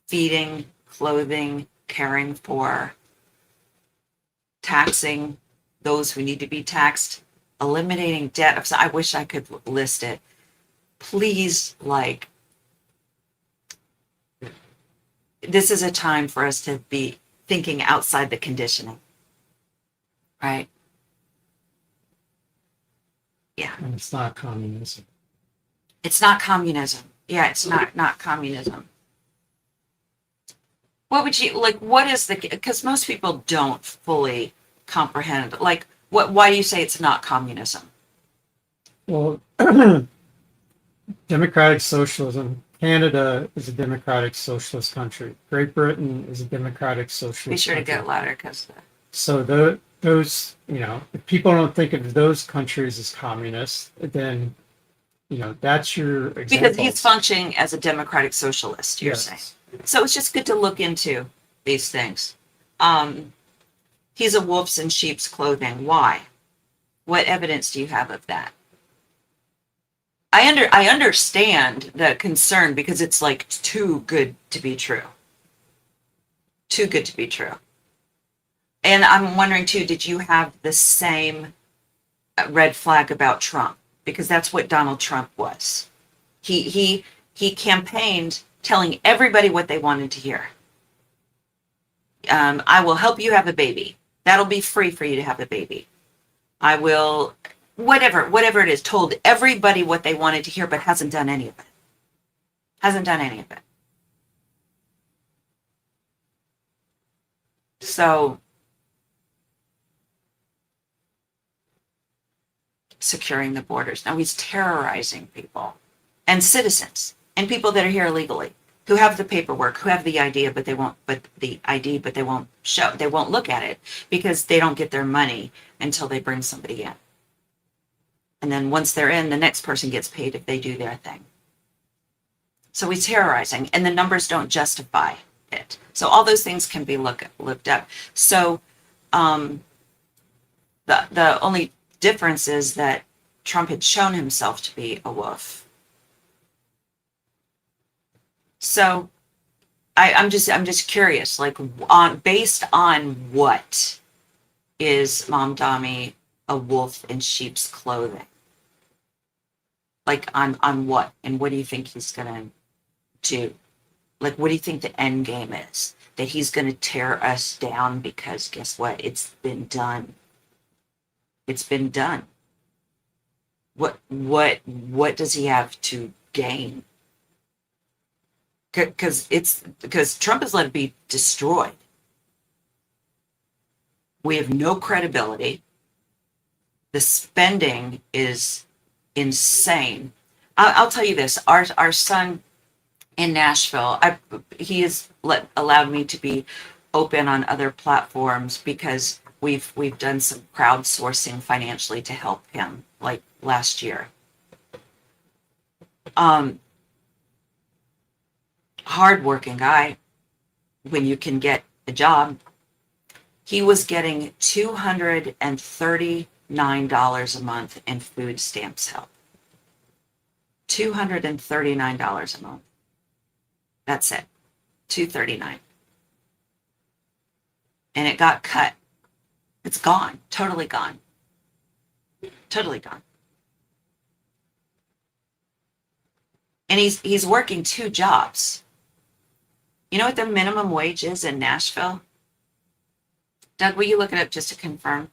Feeding, clothing, caring for, taxing those who need to be taxed, eliminating debt. I wish I could list it. Please, this is a time for us to be thinking outside the conditioning, right? Yeah. And it's not communism. It's not communism. Yeah, it's not communism. What would you, what is because most people don't fully comprehend, why do you say it's not communism? Well, democratic socialism, Canada is a democratic socialist country. Great Britain is a democratic socialist Be sure country. to go louder because So those, if people don't think of those countries as communist, then, that's your example. Because he's functioning as a democratic socialist, you're saying. So it's just good to look into these things. Um, he's a wolf in sheep's clothing. Why? What evidence do you have of that? I understand the concern because it's like too good to be true. Too good to be true. And I'm wondering too, did you have the same red flag about Trump? Because that's what Donald Trump was. He campaigned telling everybody what they wanted to hear. I will help you have a baby. That'll be free for you to have a baby. I will, whatever it is, told everybody what they wanted to hear, but hasn't done any of it. Hasn't done any of it. So, securing the borders. Now he's terrorizing people and citizens and people that are here illegally, who have the paperwork, who have the idea, but they won't, but the ID, but they won't show, they won't look at it because they don't get their money until they bring somebody in. And then once they're in, the next person gets paid if they do their thing. So he's terrorizing, and the numbers don't justify it. So all those things can be looked up. So the only difference is that Trump had shown himself to be a wolf. So I'm just curious, like based on what is Mom Dami a wolf in sheep's clothing? Like on what? And what do you think he's gonna do? Like, what do you think the end game is? That he's gonna tear us down because guess what? It's been done. It's been done. What does he have to gain? Because Trump has let it be destroyed. We have no credibility. The spending is insane. I'll tell you this: our son in Nashville, he has allowed me to be open on other platforms because we've done some crowdsourcing financially to help him, like last year. Hardworking guy. When you can get a job, he was getting $239 a month in food stamps help. $239 a month. That's it. $239. And it got cut. It's gone. Totally gone. Totally gone. And he's working 2 jobs. You know what the minimum wage is in Nashville? Doug, will you look it up just to confirm?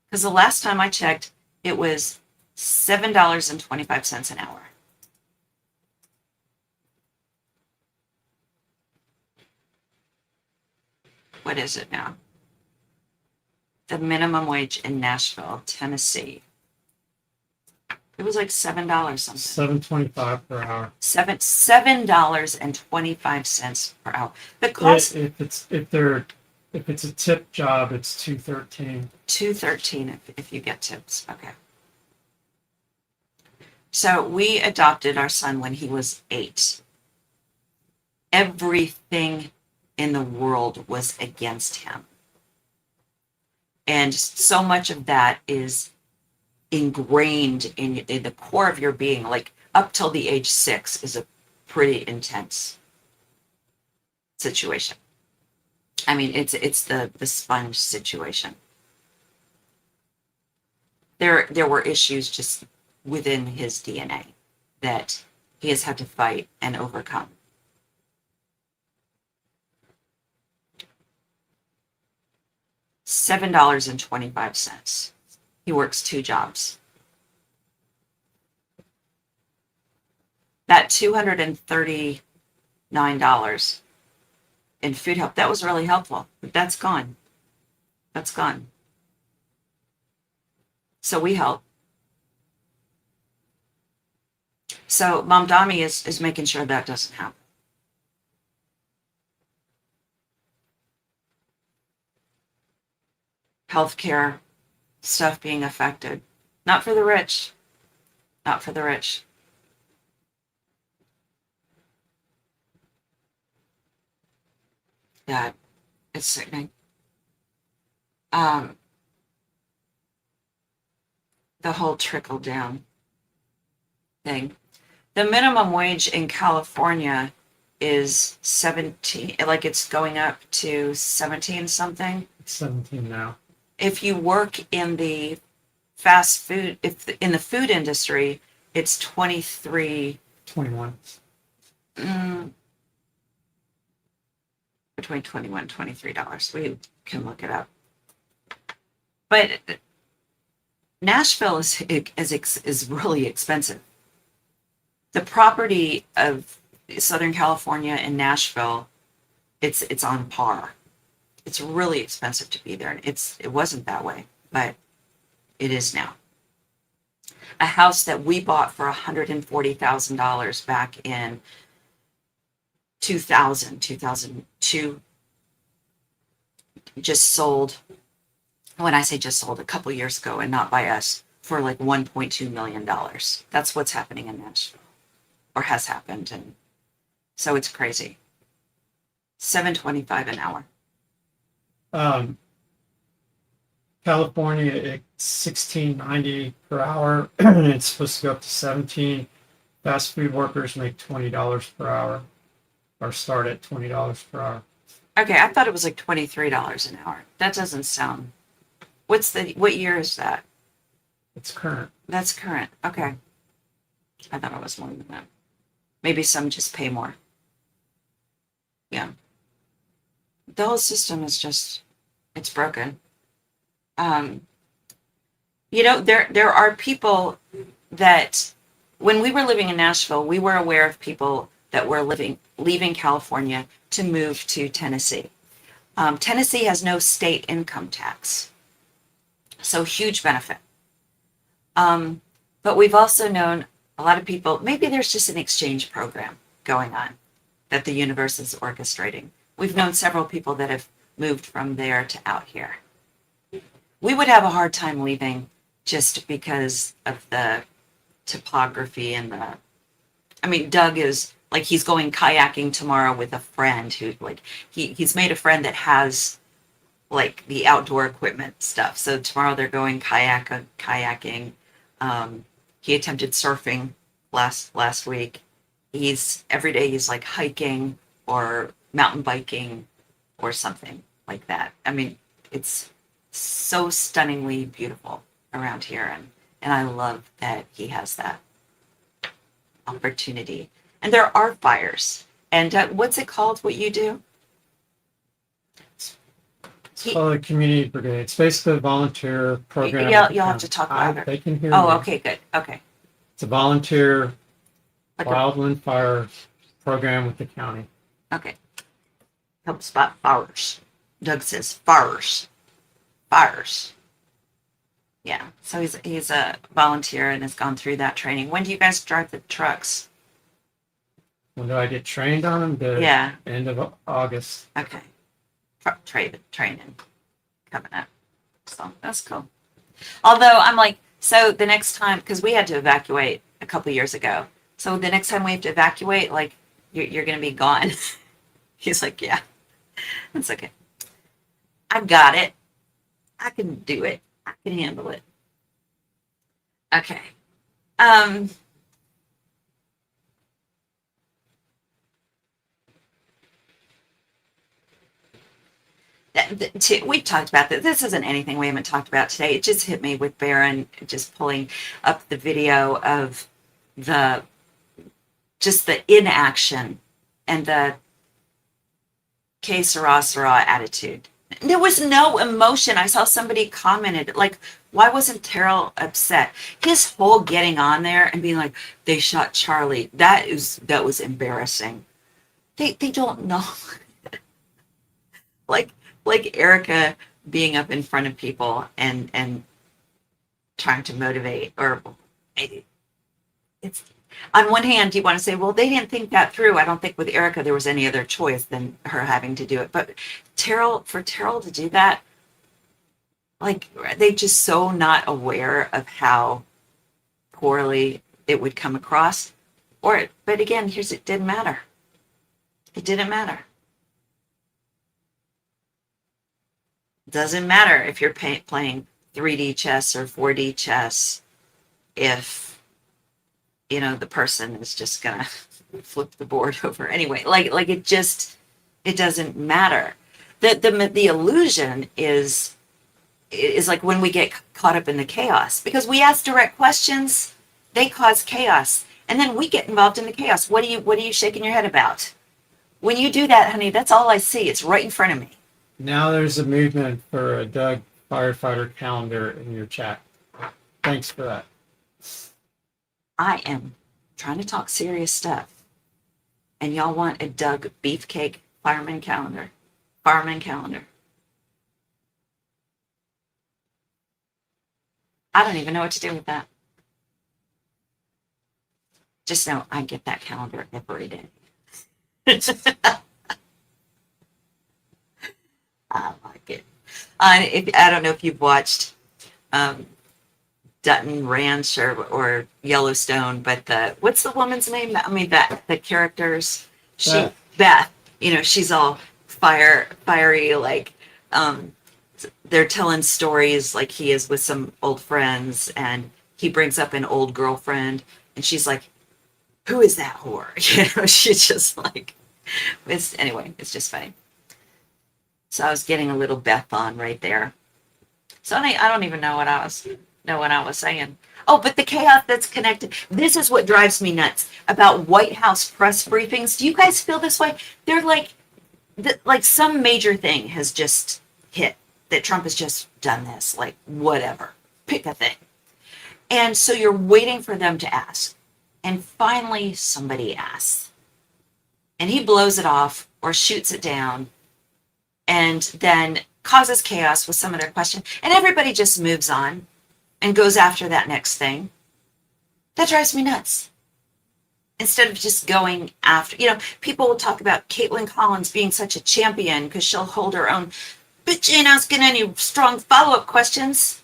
Because the last time I checked, it was $7.25 an hour. What is it now? The minimum wage in Nashville, Tennessee. It was like $7 something. $7.25 per hour. $7.25 per hour. The cost If it's a tip job, it's $2.13. $2.13 if you get tips. Okay. So we adopted our son when he was 8. Everything in the world was against him. And so much of that is ingrained in the core of your being, like up till the age 6 is a pretty intense situation. I mean, it's the sponge situation. There were issues just within his DNA that he has had to fight and overcome. $7.25. He works 2 jobs. That $239 in food help, that was really helpful, but that's gone. That's gone. So we help. So Mom Dami is making sure that doesn't happen. Healthcare stuff being affected. Not for the rich. Not for the rich. God, it's sickening. Um, the whole trickle down thing. The minimum wage in California is 17, like it's going up to 17 something. It's 17 now. If you work in the fast food, if in the food industry, it's 23, 21. mm, between 21 and $23. We can look it up. But Nashville is really expensive. The property of Southern California and Nashville, it's on par. It's really expensive to be there. It wasn't that way, but it is now. A house that we bought for $140,000 back in 2002, just sold. When I say just sold, a couple years ago, and not by us, for like $1.2 million. That's what's happening in Nashville, or has happened, and so it's crazy. $7.25 an hour. California, it's $16.90 per hour. It's supposed to go up to 17. Fast food workers make $20 per hour, or start at $20 per hour. Okay, I thought it was like $23 an hour. That doesn't sound. What year is that? It's current. That's current. Okay. I thought it was more than that. Maybe some just pay more. Yeah. The whole system is just, it's broken. There are people that, when we were living in Nashville, we were aware of people that were leaving California to move to Tennessee. Tennessee has no state income tax, so huge benefit. But we've also known a lot of people, maybe there's just an exchange program going on that the universe is orchestrating. We've known several people that have moved from there to out here. We would have a hard time leaving just because of the topography and Doug is like, he's going kayaking tomorrow with a friend who, like, he's made a friend that has like the outdoor equipment stuff. So tomorrow they're going kayaking. He attempted surfing last week. Every day he's like hiking or mountain biking or something like that. It's so stunningly beautiful around here, and I love that he has that opportunity. And there are fires. And what's it called, what you do? It's called a community brigade. It's basically a volunteer program. You'll have to talk louder. They can hear Oh, me. okay, good. Okay. It's a volunteer Like wildland fire program with the county. Okay. Help spot fires. Doug says fires. Fires. Yeah. So he's a volunteer and has gone through that training. When do you guys drive the trucks? When do I get trained on them? The Yeah. end of August. Okay. Training coming up. So that's cool. Although I'm like, so the next time, because we had to evacuate a couple years ago. So the next time we have to evacuate, like, you're going to be gone. He's like, yeah, that's okay. I've got it. I can do it. I can handle it. Okay. We've talked about this. This isn't anything we haven't talked about today. It just hit me with Baron just pulling up the video of the inaction and the que sera attitude. There was no emotion. I saw somebody commented, like, why wasn't Terrell upset? His whole getting on there and being like, they shot Charlie. That was embarrassing. They don't know. like Erika being up in front of people and trying to motivate, or it's, on one hand you want to say, well, they didn't think that through. I don't think with Erika there was any other choice than her having to do it. But for Terrell to do that, like, they just so not aware of how poorly it would come across. But again, it didn't matter. It didn't matter. Doesn't matter if you're playing 3D chess or 4D chess, if, the person is just gonna flip the board over anyway. Like it doesn't matter. The illusion is like when we get caught up in the chaos, because we ask direct questions, they cause chaos, and then we get involved in the chaos. What are you shaking your head about? When you do that, honey, that's all I see. It's right in front of me. Now there's a movement for a Doug firefighter calendar in your chat. Thanks for that. I am trying to talk serious stuff, and y'all want a Doug beefcake fireman calendar. Fireman calendar. I don't even know what to do with that. Just know I get that calendar every day. I like it. I don't know if you've watched Dutton Ranch or Yellowstone, but what's the woman's name? I mean, the characters. Beth. She's all fiery, like they're telling stories like he is with some old friends, and he brings up an old girlfriend, and she's like, "Who is that whore?" She's just like, it's just funny. So I was getting a little Beth on right there. So I don't even know what I was saying. Oh, but the chaos that's connected. This is what drives me nuts about White House press briefings. Do you guys feel this way? They're like some major thing has just hit, that Trump has just done this, like whatever, pick a thing. And so you're waiting for them to ask. And finally somebody asks. And he blows it off or shoots it down, and then causes chaos with some of their question. And everybody just moves on and goes after that next thing. That drives me nuts. Instead of just going after, people will talk about Caitlin Collins being such a champion because she'll hold her own, but she ain't asking any strong follow-up questions.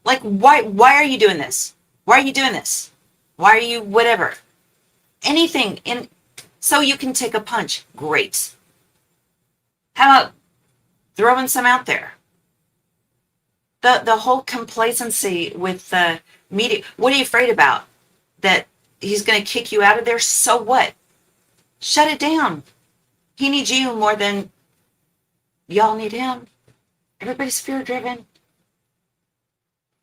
Like, why are you doing this? Why are you doing this? Why are you whatever? Anything so you can take a punch. Great. How about throwing some out there? The whole complacency with the media. What are you afraid about? That he's going to kick you out of there? So what? Shut it down. He needs you more than y'all need him. Everybody's fear-driven.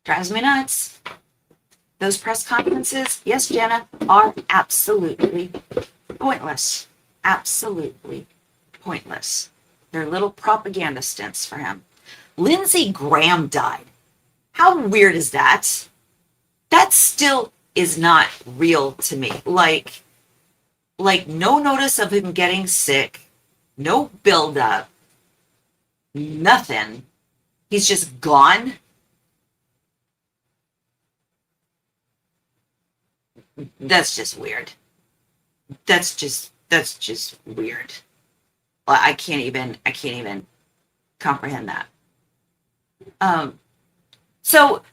Drives me nuts. Those press conferences, yes, Jenna, are absolutely pointless. Absolutely pointless. They're little propaganda stints for him. Lindsey Graham died. How weird is that? That still is not real to me. Like no notice of him getting sick, no build-up, nothing. He's just gone. That's just weird. That's just weird. I can't even comprehend that.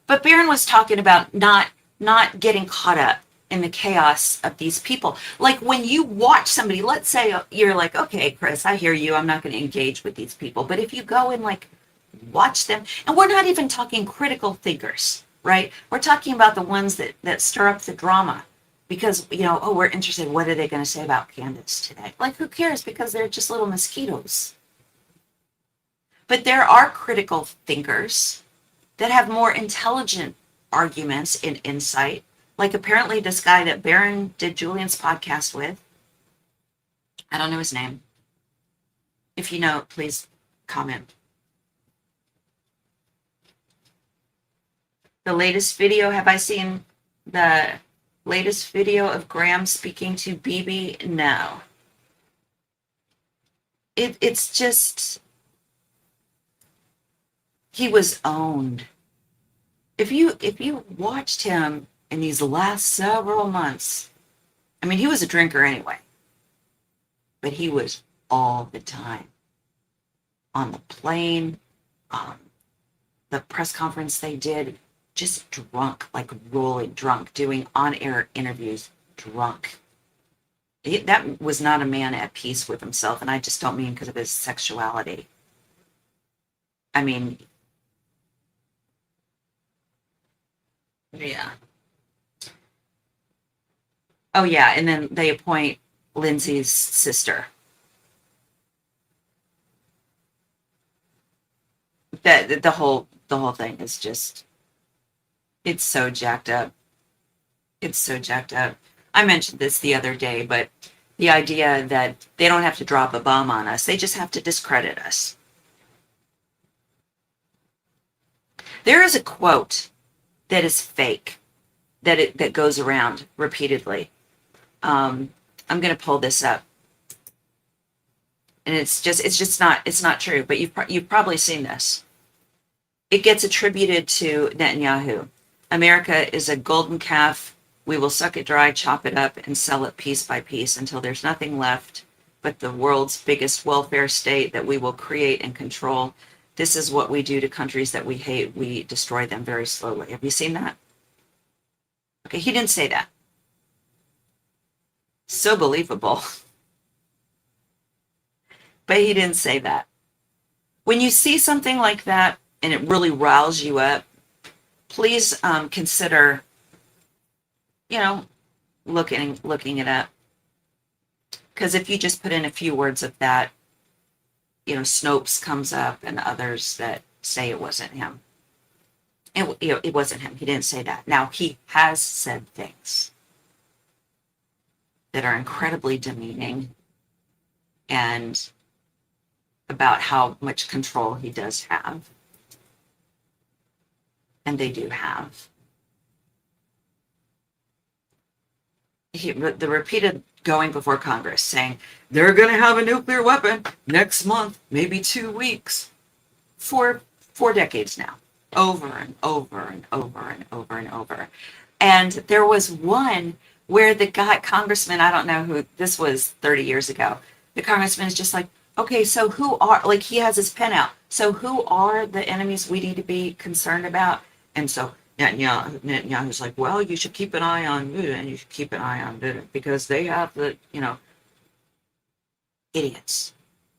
But Barron was talking about not getting caught up in the chaos of these people. Like when you watch somebody, let's say you're like, okay, Chris, I hear you. I'm not going to engage with these people. But if you go and like watch them, and we're not even talking critical thinkers, right? We're talking about the ones that stir up the drama because, we're interested. What are they going to say about Candace today? Like, who cares? Because they're just little mosquitoes. But there are critical thinkers that have more intelligent arguments and insight. Like apparently this guy that Barron did Julian's podcast with, I don't know his name. If you know, please comment. The latest video, have I seen the latest video of Graham speaking to Bibi? No. It's just, he was owned. If you watched him in these last several months, I mean, he was a drinker anyway, but he was all the time on the plane, the press conference they did, just drunk, like rolling drunk, doing on-air interviews, drunk. That was not a man at peace with himself, and I just don't mean because of his sexuality. I mean, yeah. Oh yeah, and then they appoint Lindsay's sister. That the whole thing is just, it's so jacked up. It's so jacked up. I mentioned this the other day, but the idea that they don't have to drop a bomb on us, they just have to discredit us. There is a quote that is fake that goes around repeatedly. I'm going to pull this up, and it's not true. But you've probably seen this. It gets attributed to Netanyahu. America is a golden calf. We will suck it dry, chop it up, and sell it piece by piece until there's nothing left but the world's biggest welfare state that we will create and control. This is what we do to countries that we hate. We destroy them very slowly. Have you seen that? Okay, he didn't say that. So believable. But he didn't say that. When you see something like that and it really riles you up, please consider, you know, looking it up. Because if you just put in a few words of that, Snopes comes up and others that say it wasn't him. It wasn't him. He didn't say that. Now, he has said things that are incredibly demeaning and about how much control he does have. And they do have. The repeated going before Congress saying they're going to have a nuclear weapon next month, maybe 2 weeks, for 4 decades now, over and over and over and over and over. And there was one where the congressman, I don't know who, this was 30 years ago, the congressman is just like, okay, so who are, like, he has his pen out, so who are the enemies we need to be concerned about? And so Netanyahu's like, well, you should keep an eye on Buddha, and you should keep an eye on Buddha because they have the, idiots.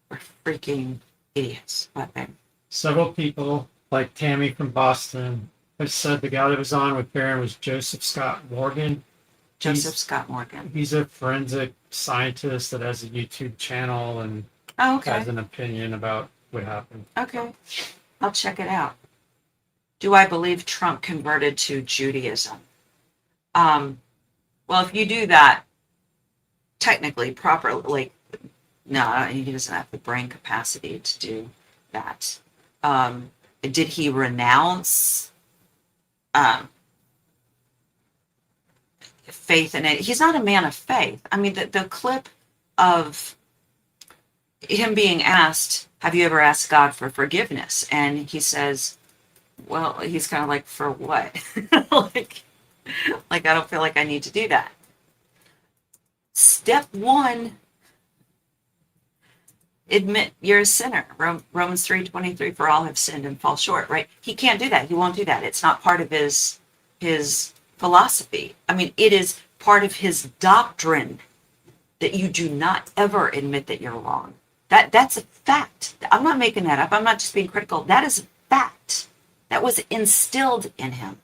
We're freaking idiots. What, babe? Several people, like Tammy from Boston, have said the guy that was on with Barron was Joseph Scott Morgan. Joseph Scott Morgan. He's a forensic scientist that has a YouTube channel and has an opinion about what happened. Okay. I'll check it out. Do I believe Trump converted to Judaism? Well, if you do that technically, properly, no, he doesn't have the brain capacity to do that. Did he renounce faith in it? He's not a man of faith. I mean, the clip of him being asked, have you ever asked God for forgiveness? And he says, well, he's kind of like, for what? like I don't feel like I need to do that. Step one, admit you're a sinner. Romans 3:23, for all have sinned and fall short, right? He can't do that. He won't do that. It's not part of his philosophy. I mean, it is part of his doctrine that you do not ever admit that you're wrong. That's a fact. I'm not making that up. I'm not just being critical. That is a fact. That was instilled in him.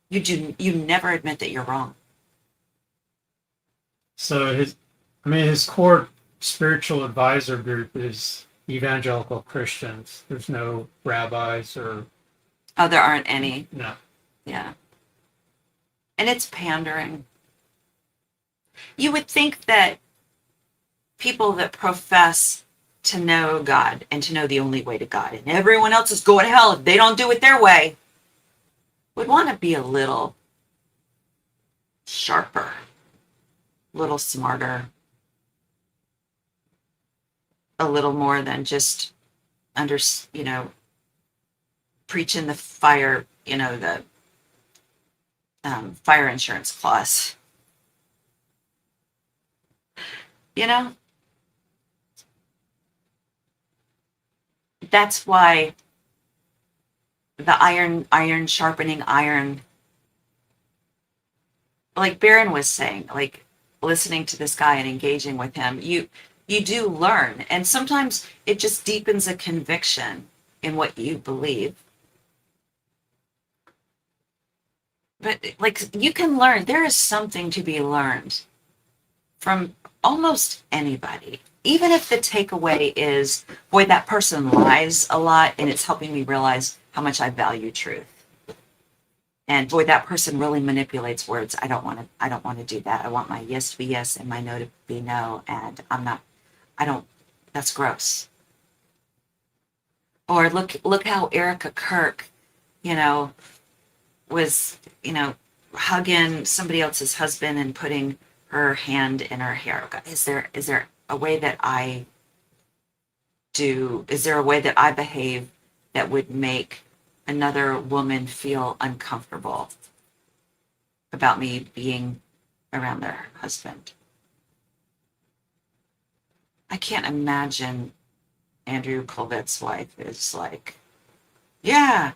You never admit that you're wrong. So his core spiritual advisor group is evangelical Christians. There's no rabbis or... Oh, there aren't any. No. Yeah. And it's pandering. You would think that people that profess to know God and to know the only way to God, and everyone else is going to hell if they don't do it their way, would want to be a little sharper, a little smarter, a little more than just preaching the fire, the fire insurance clause. That's why the iron sharpening iron, like Barron was saying, like listening to this guy and engaging with him, you do learn. And sometimes it just deepens a conviction in what you believe. But like, you can learn, there is something to be learned from almost anybody. Even if the takeaway is, boy, that person lies a lot and it's helping me realize how much I value truth. And boy, that person really manipulates words. I don't want to do that. I want my yes to be yes and my no to be no. And that's gross. Or look how Erika Kirk, you know, was, hugging somebody else's husband and putting her hand in her hair. Is there a way that is there a way that I behave that would make another woman feel uncomfortable about me being around their husband? I can't imagine Andrew Colvette's wife is like, yeah,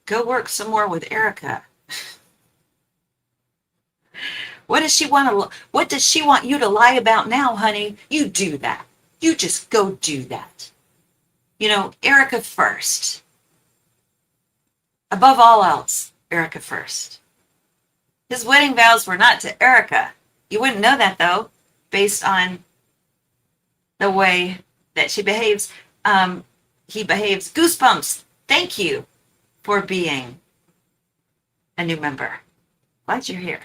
go work some more with Erika. What does she want you to lie about now, honey? You do that. You just go do that. Erika first. Above all else, Erika first. His wedding vows were not to Erika. You wouldn't know that, though, based on the way that she behaves. He behaves. Goosebumps. Thank you for being a new member. Glad you're here.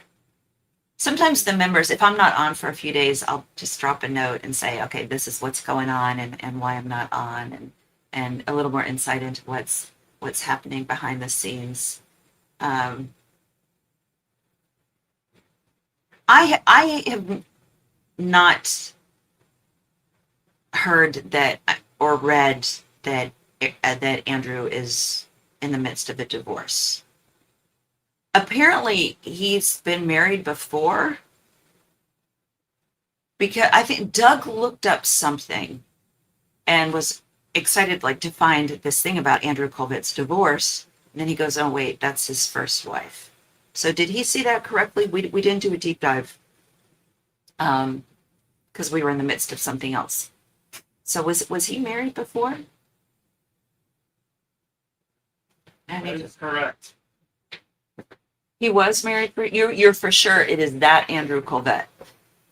Sometimes the members, if I'm not on for a few days, I'll just drop a note and say, okay, this is what's going on and why I'm not on, and a little more insight into what's happening behind the scenes. I have not heard that or read that Andrew is in the midst of a divorce. Apparently, he's been married before, because I think Doug looked up something and was excited, like, to find this thing about Andrew Colvette's divorce. And then he goes, oh, wait, that's his first wife. So did he see that correctly? We didn't do a deep dive because we were in the midst of something else. So was he married before? That is correct. He was married you're for sure it is that Andrew Colvette.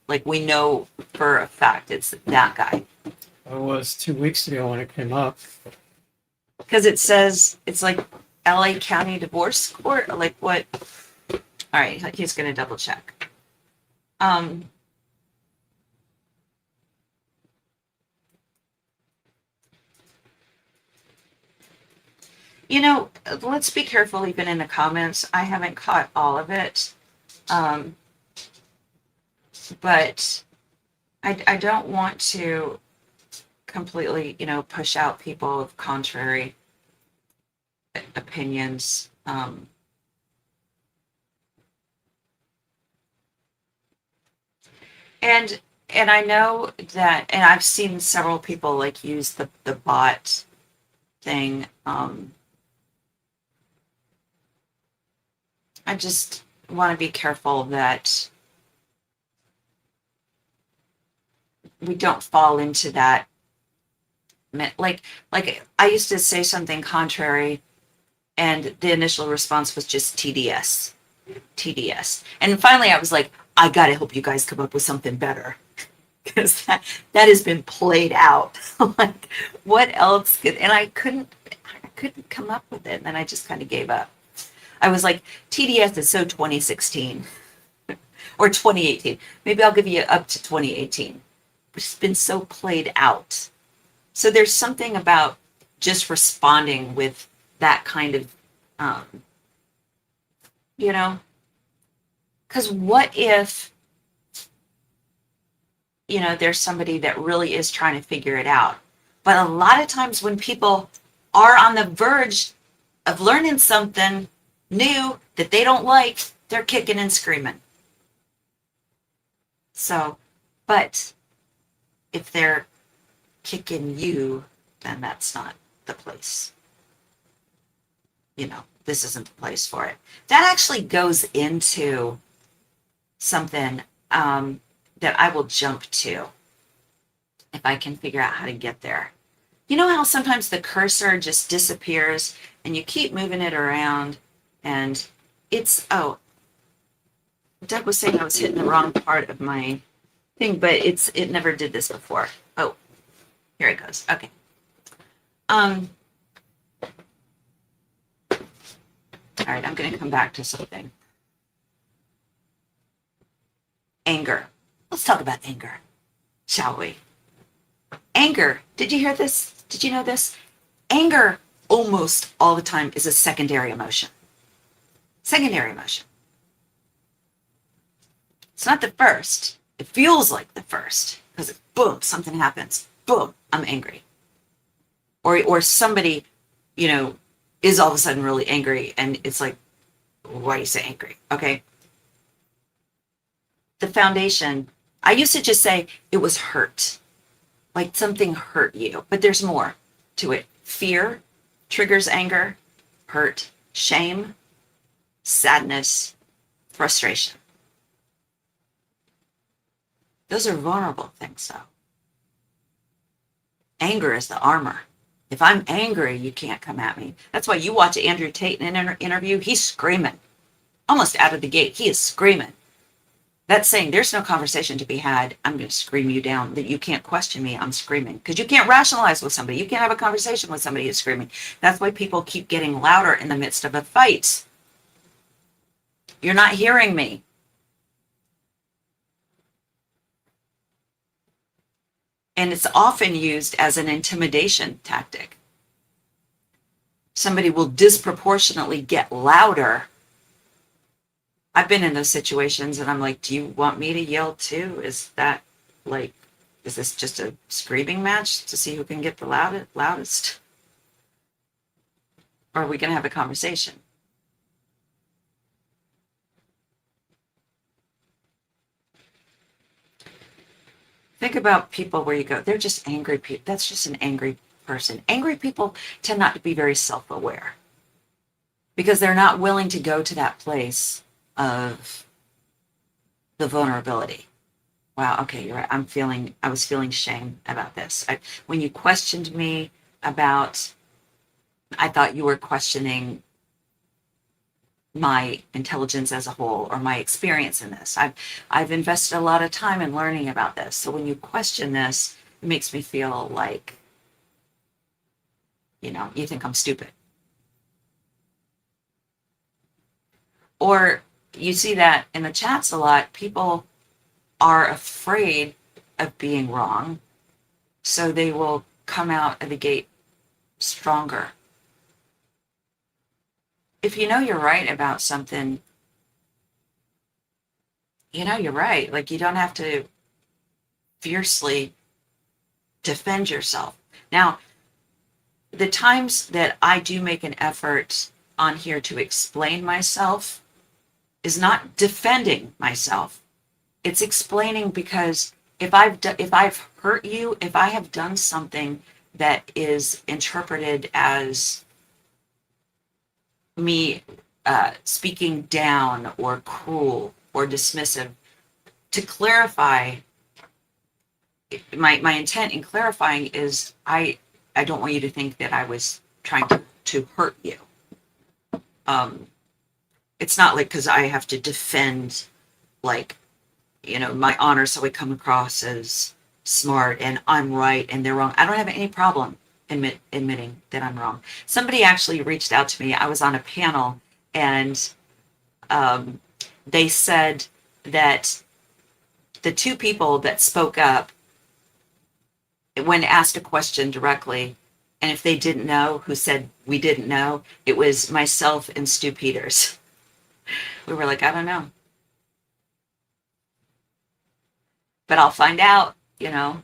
Like, we know for a fact it's that guy. It was 2 weeks ago when it came up. Because it says it's like LA County Divorce Court. Like, what? All right, he's going to double check. Let's be careful even in the comments. I haven't caught all of it. But I don't want to completely, push out people of contrary opinions. And I know that, and I've seen several people like use the bot thing. I just want to be careful that we don't fall into that. Like I used to say something contrary, and the initial response was just TDS. And finally I was like, I gotta help you guys come up with something better. Because that has been played out. Like, what else and I couldn't come up with it, and then I just kind of gave up. I was like, TDS is so 2016 or 2018. Maybe I'll give you up to 2018. It's been so played out. So there's something about just responding with that kind of, because what if, there's somebody that really is trying to figure it out. But a lot of times when people are on the verge of learning something new that they don't like, they're kicking and screaming. So, but if they're kicking you, then that's not the place. This isn't the place for it. That actually goes into something that I will jump to if I can figure out how to get there. You know how sometimes the cursor just disappears and you keep moving it around and oh, Doug was saying I was hitting the wrong part of my thing, but it never did this before. Oh, here it goes. Okay. All right, I'm going to come back to something. Anger. Let's talk about anger, shall we? Anger. Did you hear this? Did you know this? Anger almost all the time is a secondary emotion. Secondary emotion. It's not the first. It feels like the first because boom, something happens. Boom, I'm angry. Or somebody, is all of a sudden really angry and it's like, why are you so angry? Okay. The foundation, I used to just say it was hurt. Like something hurt you, but there's more to it. Fear triggers anger, hurt, shame, sadness, frustration. Those are vulnerable things, though. Anger is the armor. If I'm angry, you can't come at me. That's why you watch Andrew Tate in an interview, he's screaming. Almost out of the gate, he is screaming. That's saying there's no conversation to be had. I'm going to scream you down. That you can't question me. I'm screaming. Because you can't rationalize with somebody. You can't have a conversation with somebody who's screaming. That's why people keep getting louder in the midst of a fight. You're not hearing me. And it's often used as an intimidation tactic. Somebody will disproportionately get louder. I've been in those situations and I'm like, do you want me to yell too? Is this just a screaming match to see who can get the loudest? Or are we going to have a conversation? Think about people where you go, they're just angry people. That's just an angry person. Angry people tend not to be very self-aware because they're not willing to go to that place of the vulnerability. Wow, okay, you're right. I was feeling shame about this. When you questioned me about, I thought you were questioning my intelligence as a whole or my experience in this. I've invested a lot of time in learning about this. So when you question this, it makes me feel like, you think I'm stupid. Or you see that in the chats a lot, people are afraid of being wrong, so they will come out of the gate stronger. If you know you're right about something, you're right. Like you don't have to fiercely defend yourself. Now, the times that I do make an effort on here to explain myself is not defending myself. It's explaining because if I've hurt you, if I have done something that is interpreted as me speaking down or cruel or dismissive, to clarify, my intent in clarifying is I don't want you to think that I was trying to hurt you. It's not like because I have to defend my honor so I come across as smart and I'm right and they're wrong. I don't have any problem admitting that I'm wrong. Somebody actually reached out to me. I was on a panel and they said that the two people that spoke up when asked a question directly, and if they didn't know, who said we didn't know, it was myself and Stu Peters. We were like, I don't know. But I'll find out, I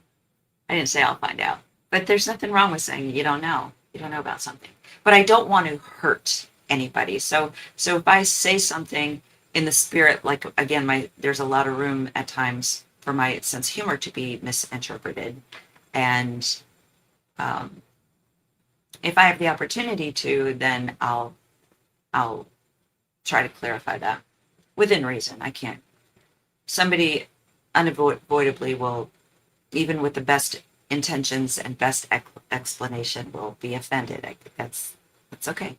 didn't say I'll find out. But there's nothing wrong with saying you don't know. You don't know about something. But I don't want to hurt anybody. So if I say something in the spirit, like again, there's a lot of room at times for my sense of humor to be misinterpreted. And if I have the opportunity to, then I'll try to clarify that within reason. I can't. Somebody unavoidably will, even with the best intentions and best explanation will be offended. I think that's okay.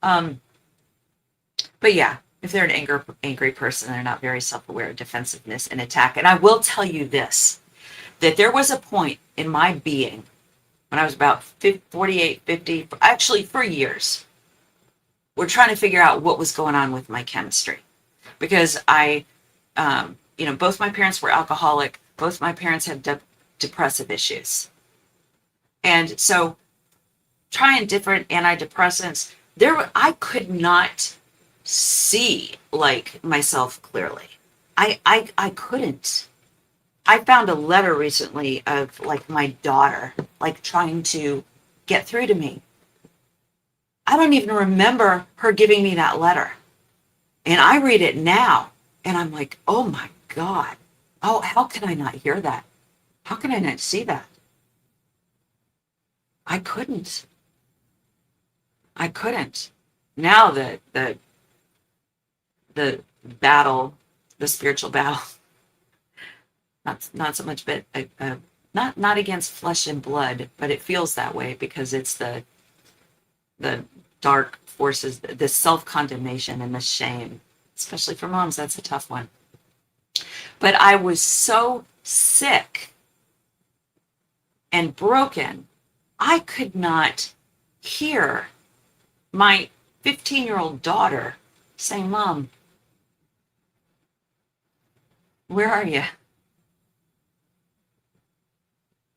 Um, but yeah, if they're an angry person, they're not very self-aware, defensiveness and attack. And I will tell you this, that there was a point in my being when I was about 48, 50, actually for years, we're trying to figure out what was going on with my chemistry. Because both my parents were alcoholic. Both my parents had depressive issues. And so trying different antidepressants, I could not see like myself clearly. I couldn't. I found a letter recently of like my daughter, like trying to get through to me. I don't even remember her giving me that letter. And I read it now and I'm like, oh my God. Oh, how can I not hear that? How can I not see that? I couldn't. I couldn't. Now the battle, the spiritual battle, not so much, but not against flesh and blood, but it feels that way because it's the dark forces, the self-condemnation and the shame, especially for moms. That's a tough one. But I was so sick and broken, I could not hear my 15-year-old daughter saying, Mom, where are you?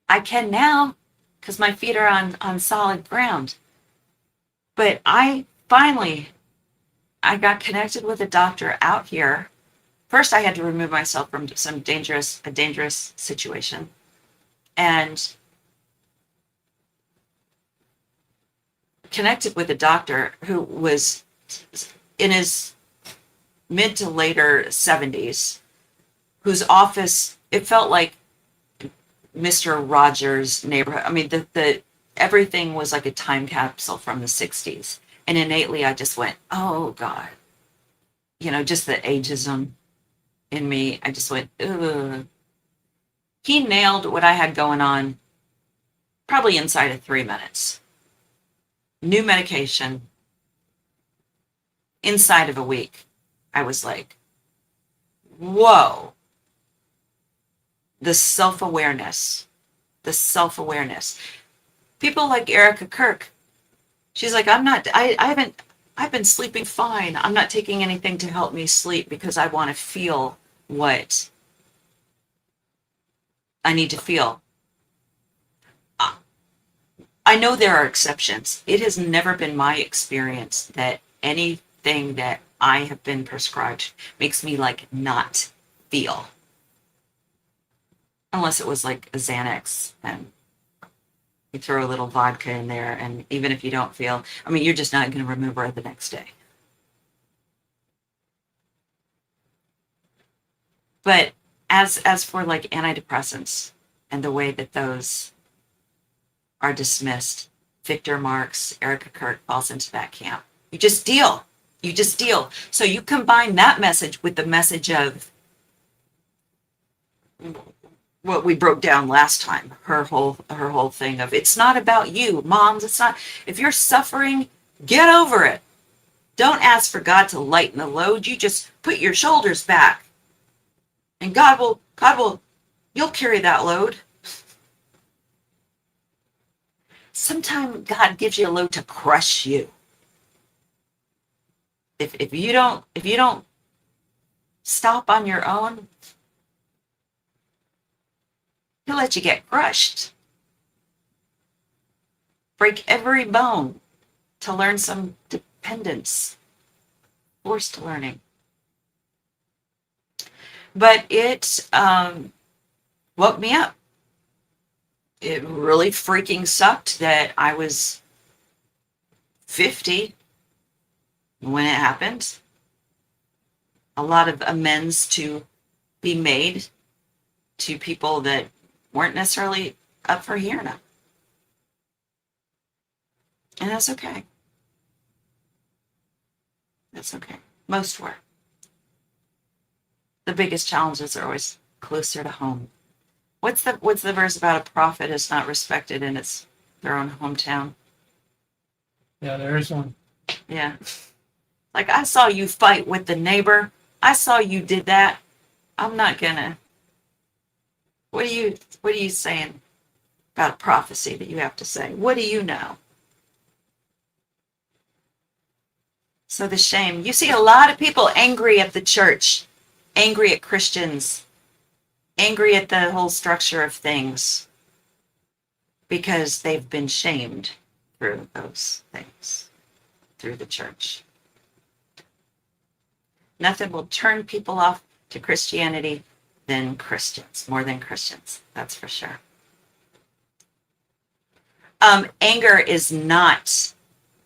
I can now because my feet are on solid ground. But I got connected with a doctor out here. First, I had to remove myself from a dangerous situation. And connected with a doctor who was in his mid to later 70s, whose office, it felt like Mr. Rogers' neighborhood. I mean, the everything was like a time capsule from the 60s. And innately, I just went, oh, God. Just the ageism in me. I just went, ugh. He nailed what I had going on probably inside of 3 minutes. New medication. Inside of a week, I was like, whoa. The self-awareness. People like Erika Kirk, she's like, I've been sleeping fine. I'm not taking anything to help me sleep because I want to feel what I need to feel. I know there are exceptions. It has never been my experience that anything that I have been prescribed makes me like not feel. Unless it was like a Xanax and you throw a little vodka in there, and even if you don't feel, I mean, you're just not going to remember it the next day. But as for like antidepressants and the way that those are dismissed, Victor Marx, Erika Kirk falls into that camp. You just deal. So you combine that message with the message of what we broke down last time, her whole thing of, it's not about you, moms. It's not. If you're suffering, get over it. Don't ask for God to lighten the load. You just put your shoulders back, and God will, you'll carry that load. Sometimes God gives you a load to crush you. If you don't stop on your own, He'll let you get crushed. Break every bone to learn some dependence. Forced learning. But it woke me up. It really freaking sucked that I was 50 when it happened. A lot of amends to be made to people that weren't necessarily up for hearing them. And that's okay. That's okay. Most were. The biggest challenges are always closer to home. What's the verse about a prophet is not respected in their own hometown? Yeah, there is one. Yeah. Like, I saw you fight with the neighbor. I saw you did that. I'm not gonna. What are you saying about a prophecy that you have to say? What do you know? So the shame. You see a lot of people angry at the church, angry at Christians, angry at the whole structure of things because they've been shamed through those things, through the church. Nothing will turn people off to Christianity than Christians, more than Christians. That's for sure. Anger is not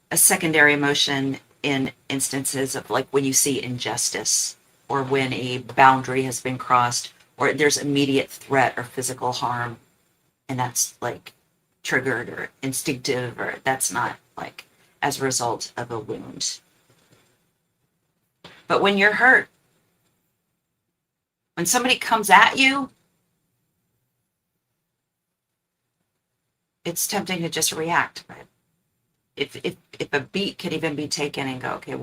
a secondary emotion in instances of like when you see injustice or when a boundary has been crossed or there's immediate threat or physical harm and that's like triggered or instinctive or that's not like as a result of a wound. But when you're hurt, when somebody comes at you, it's tempting to just react. But if a beat could even be taken and go, okay,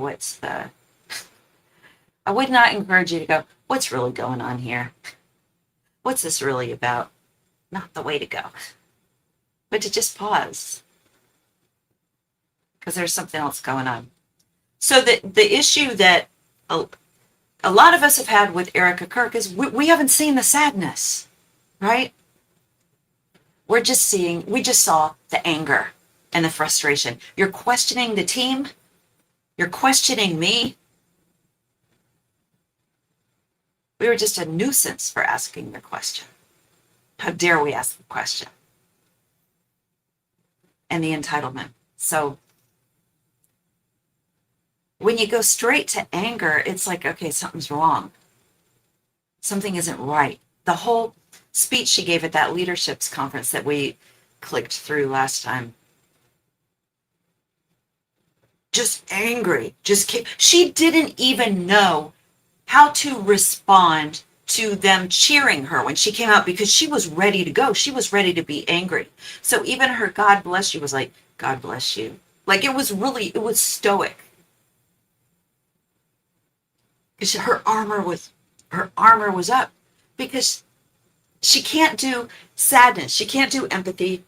I would not encourage you to go, what's really going on here? What's this really about? Not the way to go. But to just pause. Because there's something else going on. So the issue that a lot of us have had with Erika Kirk is we haven't seen the sadness, right? We just saw the anger and the frustration. You're questioning the team. You're questioning me. We were just a nuisance for asking the question. How dare we ask the question? And the entitlement. So when you go straight to anger, it's like, okay, something's wrong. Something isn't right. The whole speech she gave at that leaderships conference that we clicked through last time. Just angry. She didn't even know how to respond to them cheering her when she came out because she was ready to go. She was ready to be angry. So even her God bless you was like, God bless you. Like it was stoic. Because her armor was up. Because she can't do sadness. She can't do empathy.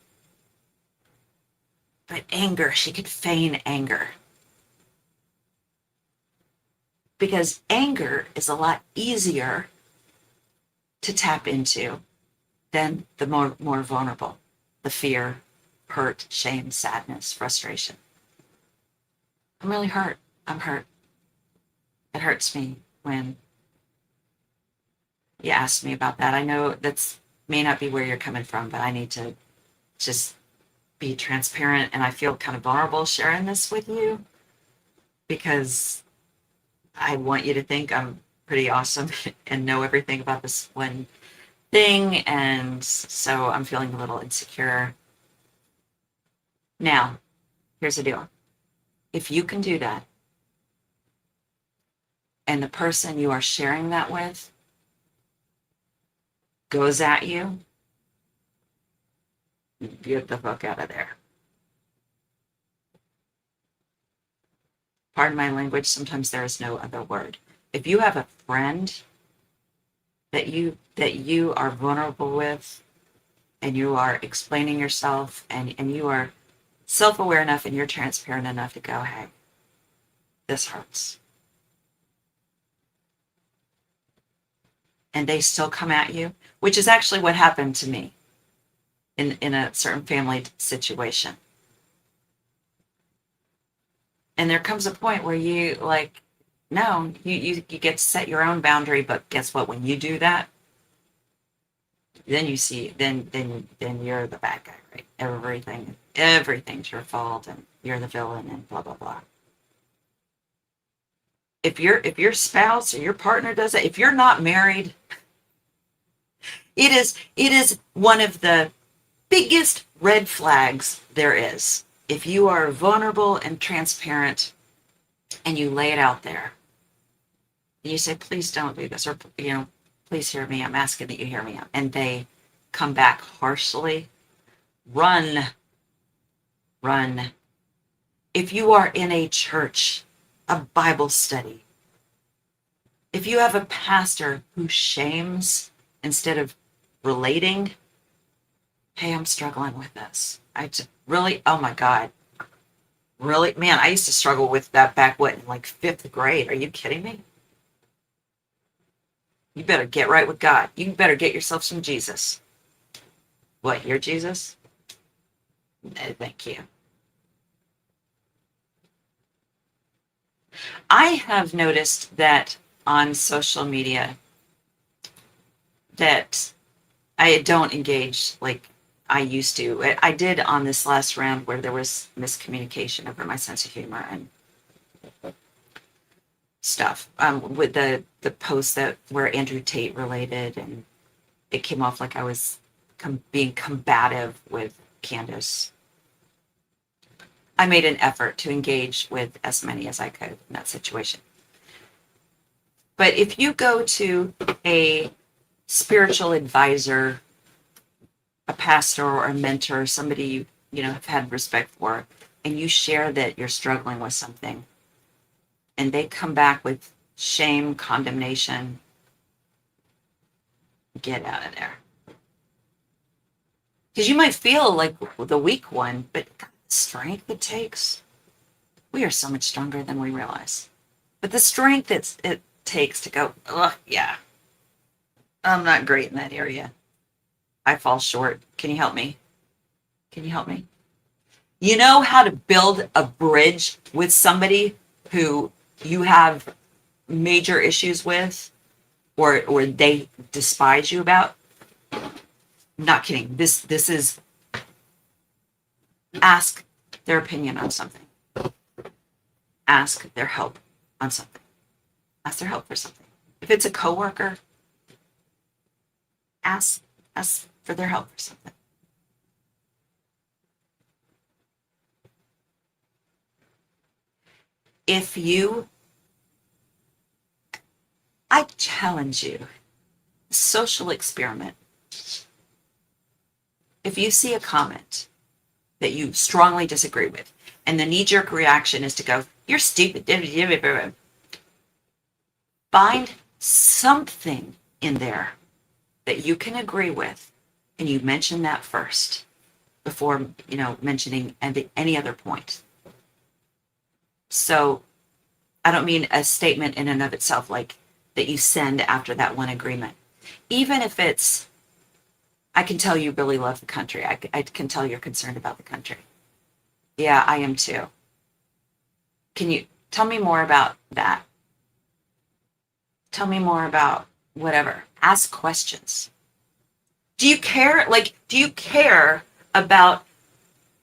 But anger, she could feign anger. Because anger is a lot easier to tap into than the more vulnerable. The fear, hurt, shame, sadness, frustration. I'm really hurt. I'm hurt. It hurts me when you ask me about that. I know that's may not be where you're coming from, but I need to just be transparent and I feel kind of vulnerable sharing this with you because I want you to think I'm pretty awesome and know everything about this one thing. And so I'm feeling a little insecure. Now, here's the deal. If you can do that, and the person you are sharing that with goes at you, get the fuck out of there. Pardon my language, sometimes there is no other word. If you have a friend that you are vulnerable with and you are explaining yourself and you are self-aware enough and you're transparent enough to go, hey, this hurts. And they still come at you, which is actually what happened to me in a certain family situation. And there comes a point where you like, no, you get to set your own boundary, but guess what? When you do that, then you see, then you're the bad guy, right? Everything's your fault, and you're the villain, and blah blah blah. If your spouse or your partner does it, if you're not married, it is one of the biggest red flags there is. If you are vulnerable and transparent and you lay it out there, and you say, please don't do this, or please hear me, I'm asking that you hear me out. And they come back harshly, run, run. If you are in a church, a Bible study, if you have a pastor who shames instead of relating, hey, I'm struggling with this. Really, oh my God. Really? Man, I used to struggle with that back, what, in like fifth grade. Are you kidding me? You better get right with God. You better get yourself some Jesus. What, you're Jesus? No, thank you. I have noticed that on social media that I don't engage like I used to. I did on this last round where there was miscommunication over my sense of humor and stuff. With the posts that were Andrew Tate related, and it came off like I was being combative with Candace. I made an effort to engage with as many as I could in that situation. But if you go to a spiritual advisor, a pastor or a mentor, somebody you know have had respect for, and you share that you're struggling with something, and they come back with shame, condemnation, get out of there. Because you might feel like the weak one, but the strength it takes, we are so much stronger than we realize. But the strength it takes to go, ugh, yeah, I'm not great in that area. I fall short. Can you help me? Can you help me? You know how to build a bridge with somebody who you have major issues with or they despise you about? Not kidding. This is ask their opinion on something. Ask their help on something. Ask their help for something. If it's a coworker, ask for their help for something. I challenge you, social experiment. If you see a comment that you strongly disagree with, and the knee-jerk reaction is to go, you're stupid, find something in there that you can agree with, and you mention that first before, mentioning any other point. So I don't mean a statement in and of itself, like that you send after that one agreement. Even if it's, I can tell you really love the country. I can tell you're concerned about the country. Yeah, I am too. Can you tell me more about that? Tell me more about whatever. Ask questions. Do you care? Do you care about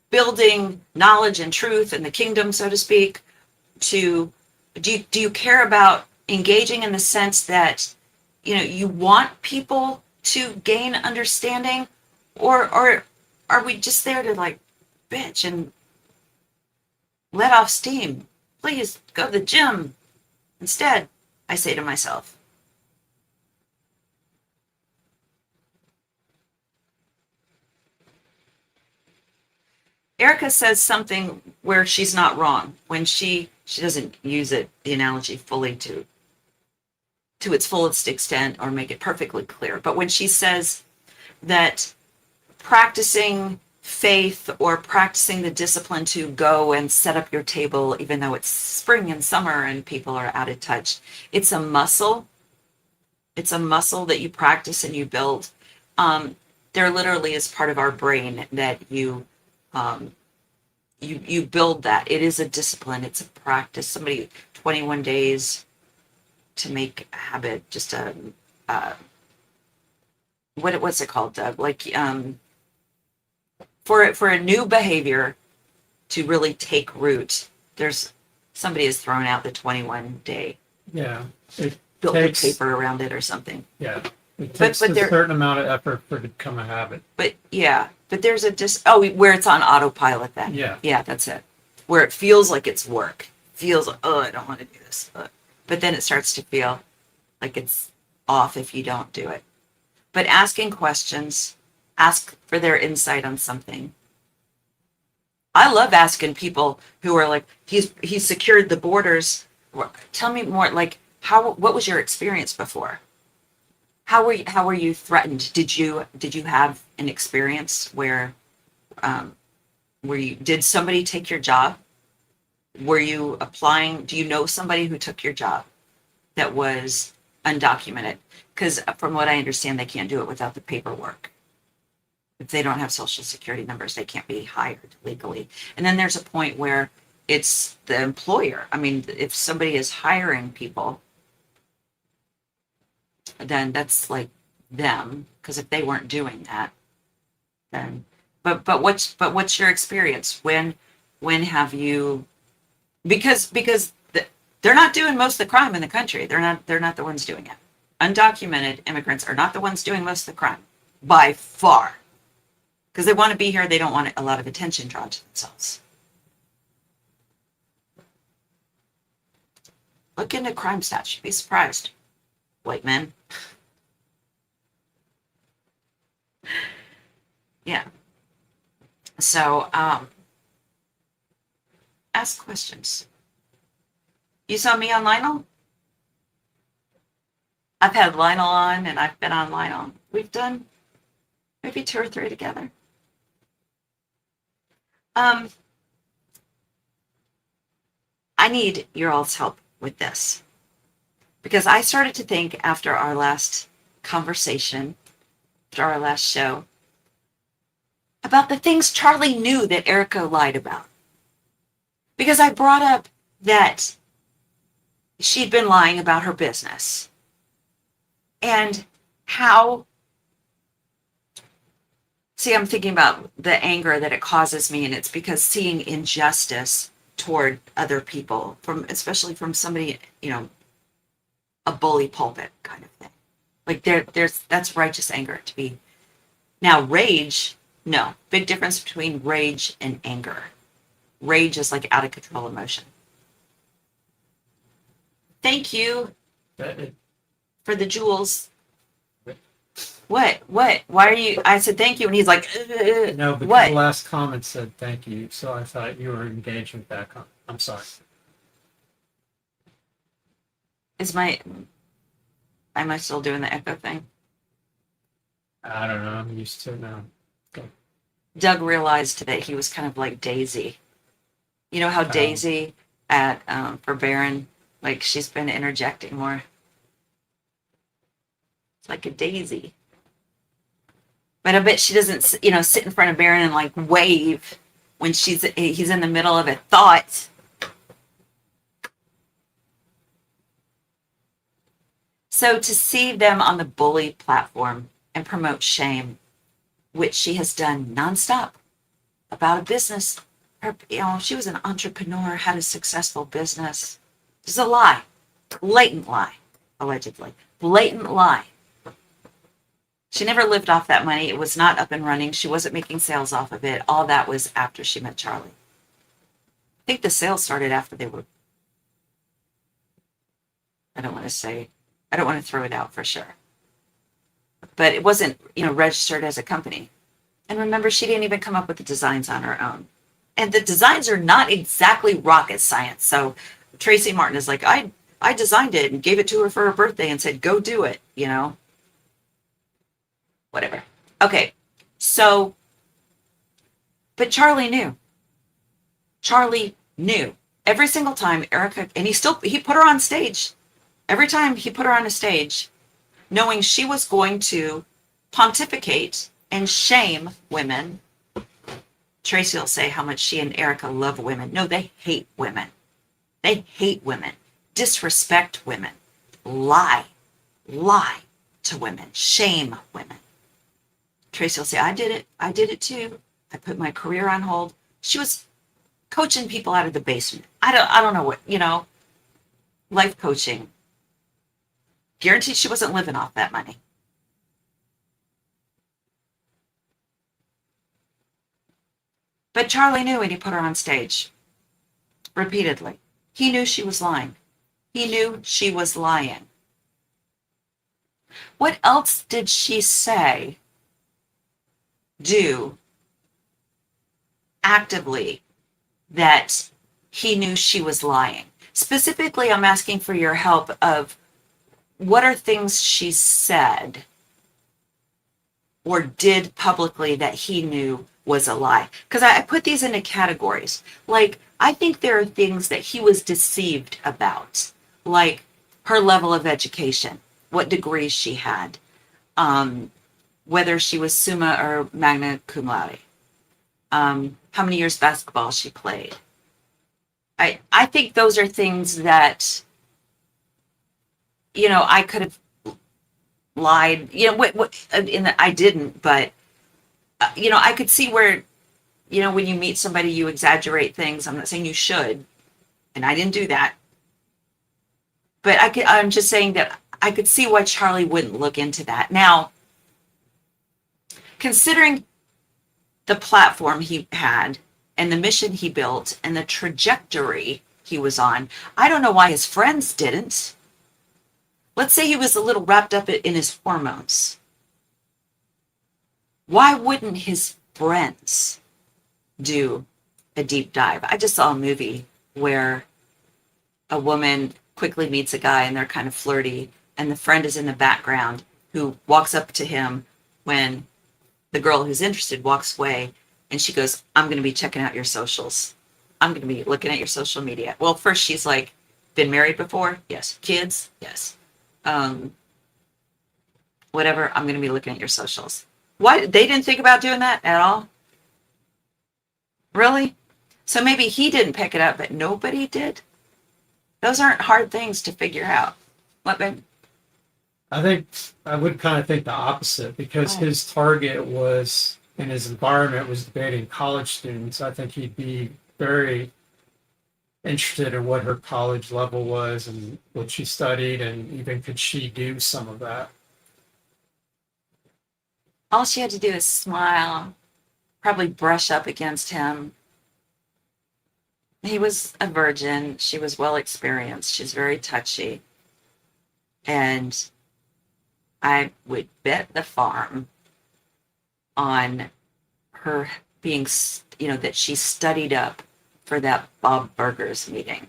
building knowledge and truth in the kingdom, so to speak? Do you care about engaging in the sense that, you want people to gain understanding, or are we just there to bitch and let off steam? Please go to the gym instead, I say to myself. Erika says something where she's not wrong when she doesn't use the analogy fully to its fullest extent or make it perfectly clear. But when she says that practicing faith or practicing the discipline to go and set up your table, even though it's spring and summer and people are out of touch, it's a muscle. It's a muscle that you practice and you build. There literally is part of our brain that you build that. It is a discipline. It's a practice. 21 days to make a habit. Just what's it called, Doug? For a new behavior to really take root, somebody has thrown out the 21 day. Yeah. Built the paper around it or something. Yeah. It takes a certain amount of effort for it to become a habit. But there's where it's on autopilot then. Yeah. Yeah, that's it. Where it feels like it's work. Feels like, I don't want to do this. But then it starts to feel like it's off if you don't do it. But asking questions, Ask for their insight on something. I love asking people who are like, he's secured the borders. Tell me more, like, what was your experience before? How were you threatened? Did you have an experience um, where you did somebody take your job? Were you applying? Do you know somebody who took your job that was undocumented? Because from what I understand, they can't do it without the paperwork. If they don't have social security numbers, they can't be hired legally. And then there's a point where it's the employer. I mean, if somebody is hiring people, then that's like them. Because if they weren't doing that, then but what's your experience? When have you, because they're not doing most of the crime in the country. They're not the ones doing it. Undocumented immigrants are not the ones doing most of the crime by far. Because they want to be here, they don't want a lot of attention drawn to themselves. Look into crime stats. You'd be surprised. White men. Yeah. So, ask questions. You saw me on Lionel? I've had Lionel on, and I've been on Lionel. We've done maybe 2 or 3 together. I need your all's help with this because I started to think after our last conversation, after our last show, about the things Charlie knew that Erika lied about. Because I brought up that she'd been lying about her business and how, see, I'm thinking about the anger that it causes me, and it's because seeing injustice toward other people, especially from somebody, a bully pulpit kind of thing. Like that's righteous anger to be. Now rage, no. Big difference between rage and anger. Rage is like out of control emotion. Thank you for the jewels. What? Why are you? I said thank you, and he's like, No, because what? the last comment said thank you, so I thought you were engaged with that comment. I'm sorry. Am I still doing the echo thing? I don't know. I'm used to it now. Okay. Doug realized that he was kind of like Daisy. You know how Daisy for Baron, like she's been interjecting more. It's like a daisy. But I bet she doesn't, sit in front of Baron and like wave when he's in the middle of a thought. So to see them on the bully platform and promote shame, which she has done nonstop about a business, she was an entrepreneur, had a successful business. This is a lie, blatant lie, allegedly, blatant lie. She never lived off that money. It was not up and running. She wasn't making sales off of it. All that was after she met Charlie. I think the sales started after they were, I don't want to throw it out for sure. But it wasn't, registered as a company. And remember, she didn't even come up with the designs on her own. And the designs are not exactly rocket science. So Tracy Martin is like, I designed it and gave it to her for her birthday and said, go do it, Whatever. Okay. So, but Charlie knew. Charlie knew. Every single time Erika, and he put her on stage. Every time he put her on a stage, knowing she was going to pontificate and shame women. Tracy will say how much she and Erika love women. No, they hate women. They hate women. Disrespect women. Lie to women. Shame women. Tracy will say, I did it too. I put my career on hold. She was coaching people out of the basement. I don't know what, life coaching. Guaranteed she wasn't living off that money. But Charlie knew when he put her on stage. Repeatedly. He knew she was lying. He knew she was lying. What else did she say do actively that he knew she was lying? Specifically, I'm asking for your help of what are things she said or did publicly that he knew was a lie? Because I put these into categories. Like, I think there are things that he was deceived about, like her level of education, what degrees she had, whether she was summa or magna cum laude, how many years basketball she played. I think those are things that, I could have lied, I didn't, but, I could see where, when you meet somebody, you exaggerate things. I'm not saying you should, and I didn't do that. But I'm just saying that I could see why Charlie wouldn't look into that. Now, considering the platform he had and the mission he built and the trajectory he was on, I don't know why his friends didn't. Let's say he was a little wrapped up in his hormones. Why wouldn't his friends do a deep dive? I just saw a movie where a woman quickly meets a guy and they're kind of flirty, and the friend is in the background who walks up to him when the girl who's interested walks away, and she goes, I'm going to be checking out your socials. I'm going to be looking at your social media. Well, first she's like, been married before? Yes. Kids? Yes. Whatever, I'm going to be looking at your socials. Why? They didn't think about doing that at all? Really? So maybe he didn't pick it up, but nobody did? Those aren't hard things to figure out. What, babe? I think I would kind of think the opposite because his target was in his environment was debating college students. I think he'd be very interested in what her college level was and what she studied, and even could she do some of that. All she had to do is smile, probably brush up against him. He was a virgin. She was well experienced. She's very touchy. And I would bet the farm on her being, that she studied up for that Bob Burgers meeting.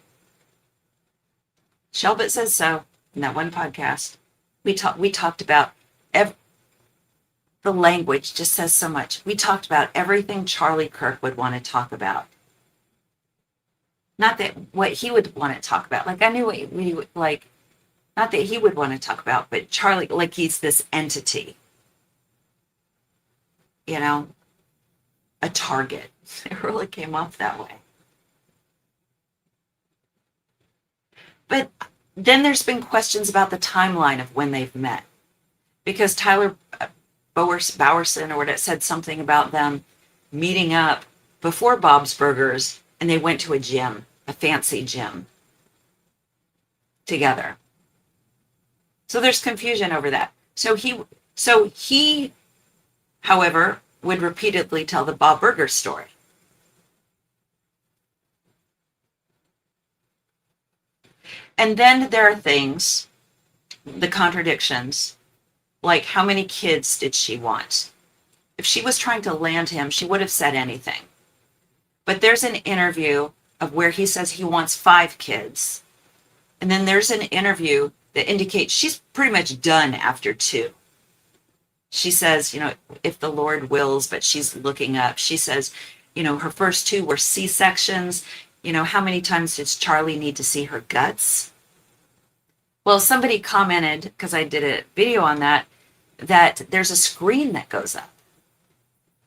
Shelbit says so in that one podcast. We talked about the language just says so much. We talked about everything Charlie Kirk would want to talk about. Not that what he would want to talk about. Like, I knew what we would like, not that he would want to talk about, but Charlie, like, he's this entity, a target. It really came off that way. But then there's been questions about the timeline of when they've met, because Tyler Bowerson or what it said something about them meeting up before Bob's Burgers, and they went to a gym, a fancy gym together. So there's confusion over that. So he, however, would repeatedly tell the Bob Burgers story. And then there are things, the contradictions, like how many kids did she want? If she was trying to land him, she would have said anything. But there's an interview of where he says he wants 5 kids. And then there's an interview that indicates she's pretty much done after 2. She says, if the Lord wills, but she's looking up. She says, her first 2 were C-sections. How many times does Charlie need to see her guts? Well, somebody commented, because I did a video on that there's a screen that goes up.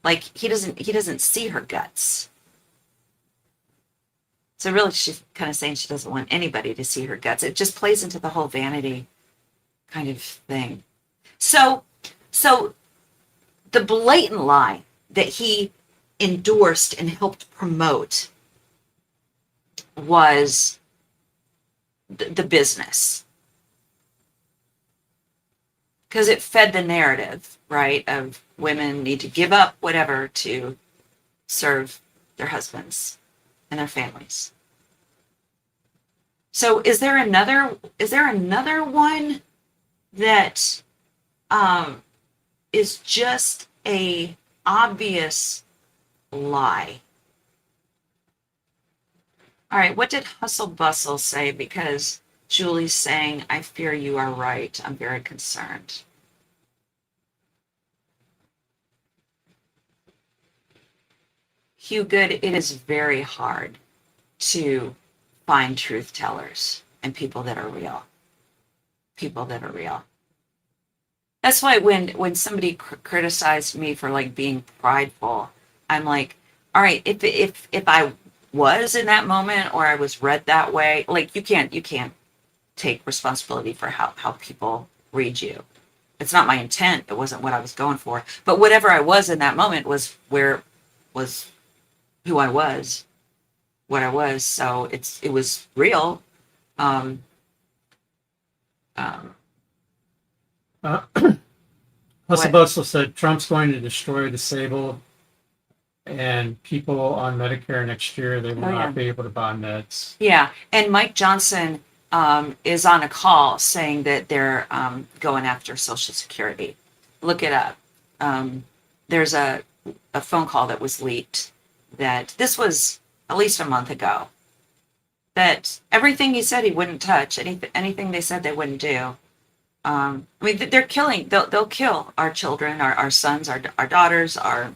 Like, he doesn't see her guts. So really, she's kind of saying she doesn't want anybody to see her guts. It just plays into the whole vanity kind of thing. So the blatant lie that he endorsed and helped promote was the business. Because it fed the narrative, right, of women need to give up whatever to serve their husbands and their families. So is there another one that is just a obvious lie. All right, what did Hustle Bustle say? Because Julie's saying, I fear you are right. I'm very concerned. Hugh Good, it is very hard to find truth tellers and people that are real. People that are real. That's why when somebody criticized me for like being prideful, I'm like, all right, if I was in that moment or I was read that way, like you can't take responsibility for how people read you. It's not my intent. It wasn't what I was going for. But whatever I was in that moment was who I was, what I was. So it was real. Um, um, Uh, Hustle what? Bustle said Trump's going to destroy disabled and people on Medicare next year. They will Oh yeah. not be able to buy meds. Yeah, and Mike Johnson is on a call saying that they're going after Social Security. Look it up. Um, there's a phone call that was leaked that this was at least a month ago. That everything he said he wouldn't touch, anything they said they wouldn't do. I mean, they're killing. They'll kill our children, our sons, our daughters, our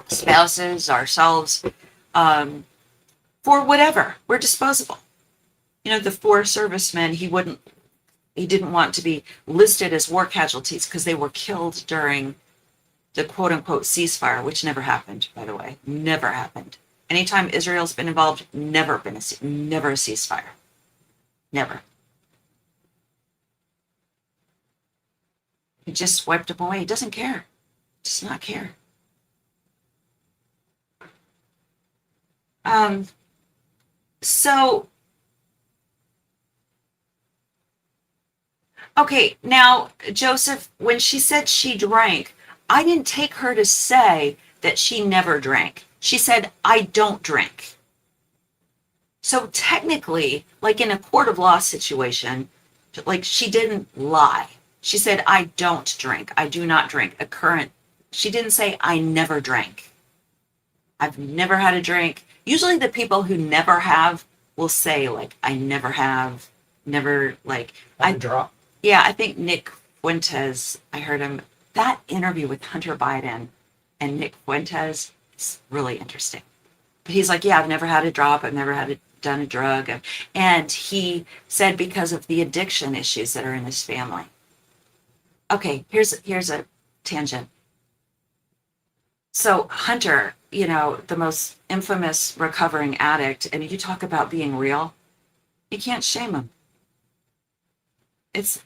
spouses, ourselves, um, for whatever. We're disposable. You know, the four servicemen, he didn't want to be listed as war casualties because they were killed during the quote unquote ceasefire, which never happened, by the way. Never happened. Anytime Israel's been involved, never a ceasefire. Never. He just wiped them away. He doesn't care. Does not care. Um, so okay, now, Joseph, when she said she drank, I didn't take her to say that she never drank. She said, I don't drink. So technically, like in a court of law situation, like she didn't lie. She said, I don't drink. I do not drink. She didn't say, I never drank. I've never had a drink. Usually the people who never have will say, like, I never have, never, like, Have a drop. yeah, I think Nick Fuentes, I heard him, that interview with Hunter Biden and Nick Fuentes is really interesting. But he's like, yeah, I've never had a drop. I've never done a drug. And he said because of the addiction issues that are in his family. Okay, here's a tangent. So Hunter, you know, the most infamous recovering addict, and you talk about being real, you can't shame him. It's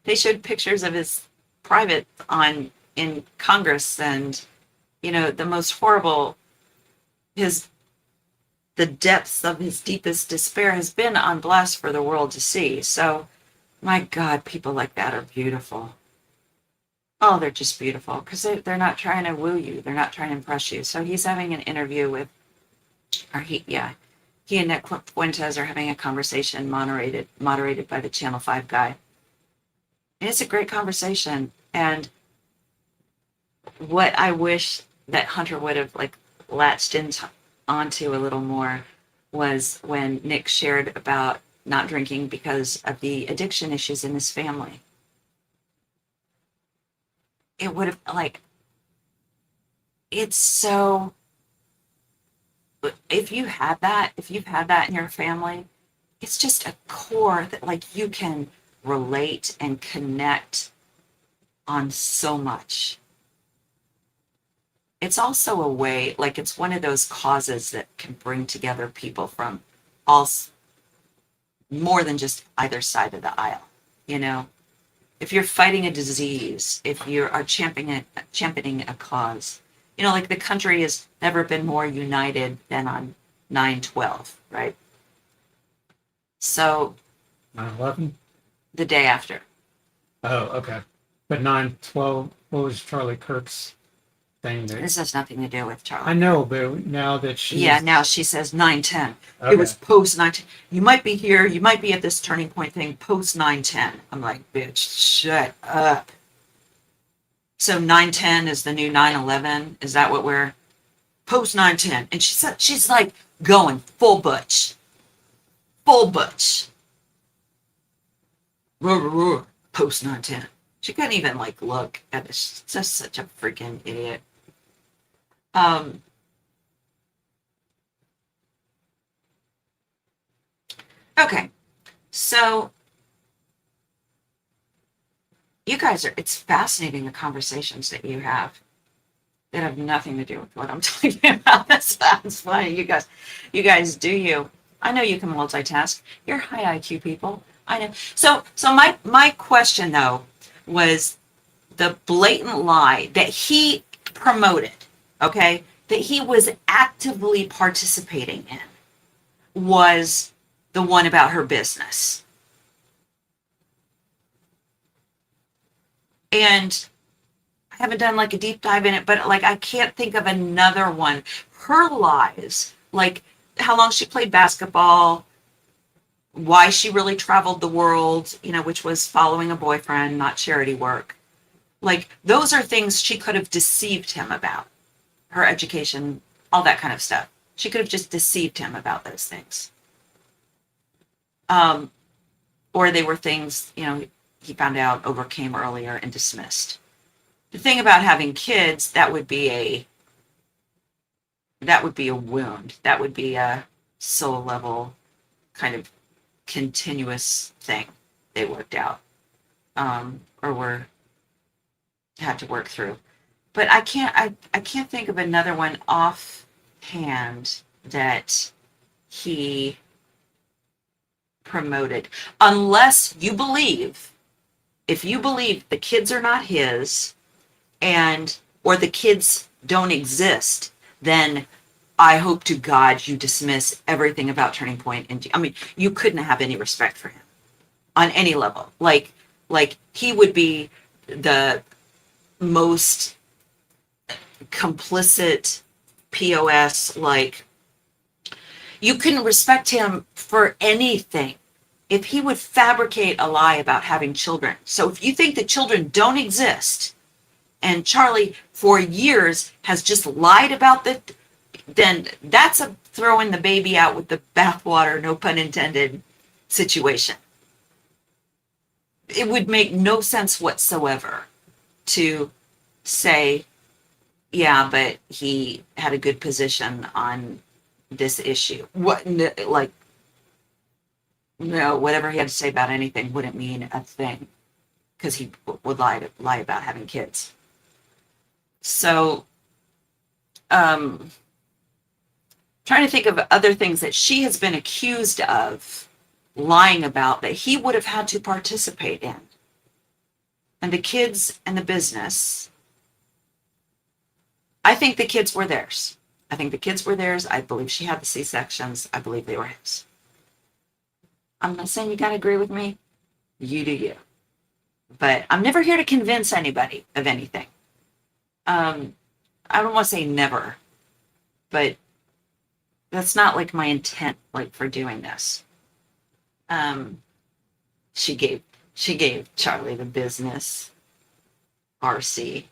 they showed pictures of his private on in Congress, and you know the most horrible, his the depths of his deepest despair has been on blast for the world to see. So my God, people like that are beautiful. Oh, they're just beautiful because they're not trying to woo you, they're not trying to impress you. So he's having an interview with, or he and Nick Fuentes are having a conversation moderated by the Channel 5 guy. And it's a great conversation. And what I wish that Hunter would have like latched onto a little more was when Nick shared about not drinking because of the addiction issues in his family. It would have like it's so if you've had that in your family, it's just a core that like you can relate and connect on so much. It's also a way, like it's one of those causes that can bring together people from all more than just either side of the aisle. You know, if you're fighting a disease, if you are championing a cause, you know, like the country has never been more united than on 9/12, right? So 9/11? the day after. Oh, okay. But 9/12, what was Charlie Kirk's thing there? This has nothing to do with Charlie. I know, but now that she's... Yeah, now she says 9/10. Okay. It was post 9/10. You might be here, you might be at this turning point thing post 9/10. I'm like, bitch, shut up. So 9/10 is the new 9/11. Is that what we're post 9/10? And she's like going full butch, full butch. Post 9/10. She couldn't even like look at it. She's just such a freaking idiot. Um, okay, so you guys it's fascinating the conversations that you have that have nothing to do with what I'm talking about. That sounds funny. You guys do you. I know you can multitask. You're high IQ people. I know. So my question though was the blatant lie that he promoted, okay, that he was actively participating in was the one about her business. And I haven't done like a deep dive in it, but like I can't think of another one. Her lies, like how long she played basketball, why she really traveled the world, which was following a boyfriend, not charity work. Like those are things she could have deceived him about. Her education, all that kind of stuff. She could have just deceived him about those things. Or they were things, he found out, overcame earlier and dismissed. The thing about having kids, that would be a wound. That would be a soul level kind of continuous thing they worked out, or had to work through. But I can't think of another one offhand that he promoted, unless you believe, if you believe the kids are not his, or the kids don't exist, then I hope to God you dismiss everything about Turning Point. You couldn't have any respect for him on any level. Like he would be the most complicit POS. Like you couldn't respect him for anything if he would fabricate a lie about having children. So if you think that children don't exist, and Charlie for years has just lied about that, then that's a throwing the baby out with the bathwater, no pun intended, situation. It would make no sense whatsoever to say, yeah, but he had a good position on this issue. Like, no, whatever he had to say about anything wouldn't mean a thing, because he would lie about having kids. So, trying to think of other things that she has been accused of lying about that he would have had to participate in. And the kids and the business, I think the kids were theirs. I believe she had the C-sections. I believe they were his. I'm not saying you got to agree with me. You do you. But I'm never here to convince anybody of anything. I don't want to say never, but that's not like my intent, like for doing this. She gave Charlie the business. RC.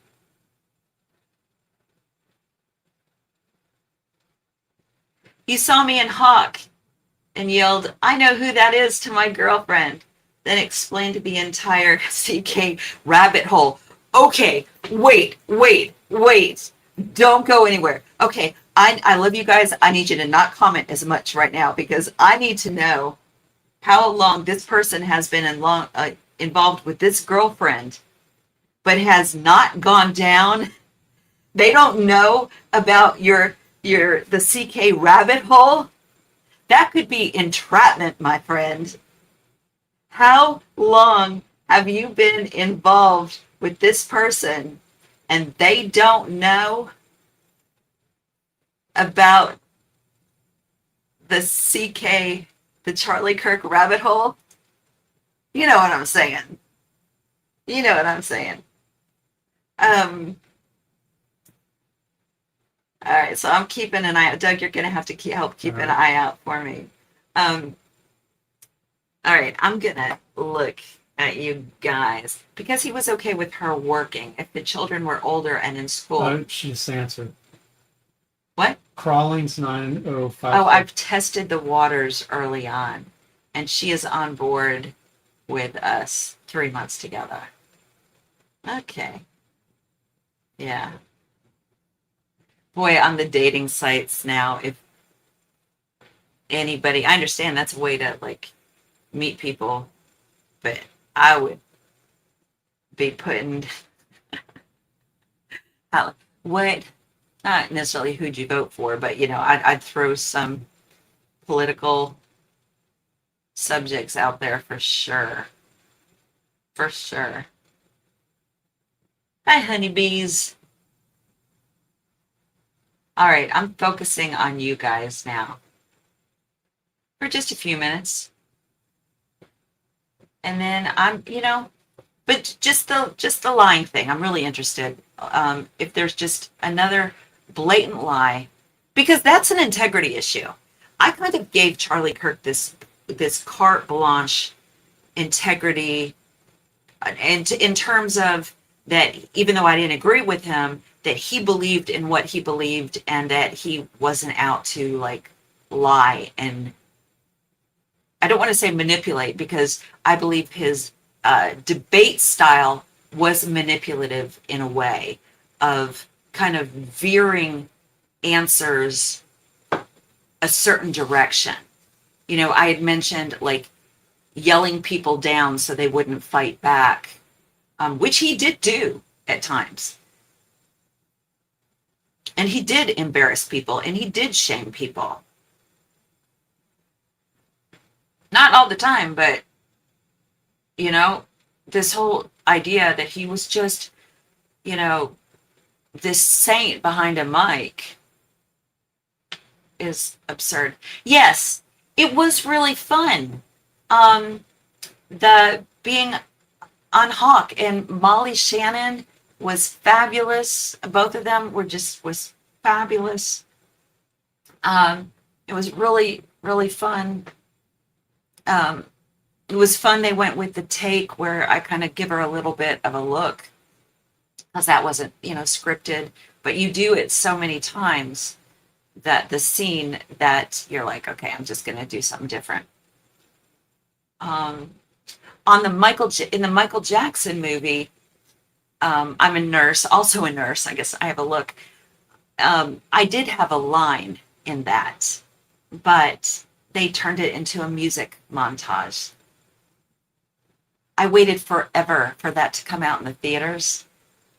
You saw me in Hawk and yelled, "I know who that is," to my girlfriend, then explained the entire CK rabbit hole. Okay, wait. Don't go anywhere. Okay, I love you guys. I need you to not comment as much right now, because I need to know how long this person has been involved with this girlfriend, but has not gone down. They don't know about the CK rabbit hole. That could be entrapment, my friend. How long have you been involved with this person and they don't know about the the Charlie Kirk rabbit hole? You know what I'm saying. All right, so I'm keeping an eye out. Doug, you're going to have to help keep an eye out for me. All right, I'm going to look at you guys because he was okay with her working if the children were older and in school. Oh, she just answered. What? Crawling's 9055. Oh, I've tested the waters early on, and she is on board with us 3 months together. Okay. Yeah. Boy, on the dating sites now, if anybody, I understand that's a way to like meet people, but I would be putting out what, not necessarily who'd you vote for, but you know, I'd throw some political subjects out there for sure. For sure. Hi, honeybees. All right, I'm focusing on you guys now for just a few minutes. And then I'm, you know, but just the lying thing. I'm really interested. If there's just another blatant lie, because that's an integrity issue. I kind of gave Charlie Kirk this carte blanche integrity, and in terms of that, even though I didn't agree with him, that he believed in what he believed and that he wasn't out to like lie. And I don't want to say manipulate because I believe his debate style was manipulative in a way of kind of veering answers a certain direction. You know, I had mentioned like yelling people down so they wouldn't fight back, which he did do at times. And he did embarrass people and he did shame people. Not all the time, but, you know, this whole idea that he was just, you know, this saint behind a mic is absurd. Yes, it was really fun. The being on Hawk and Molly Shannon was fabulous. Both of them was fabulous. It was really, really fun. It was fun. They went with the take where I kind of give her a little bit of a look because that wasn't, you know, scripted, but you do it so many times that the scene that you're like, okay, I'm just going to do something different. On the in the Michael Jackson movie, I'm a nurse, also a nurse. I guess I have a look. I did have a line in that, but they turned it into a music montage. I waited forever for that to come out in the theaters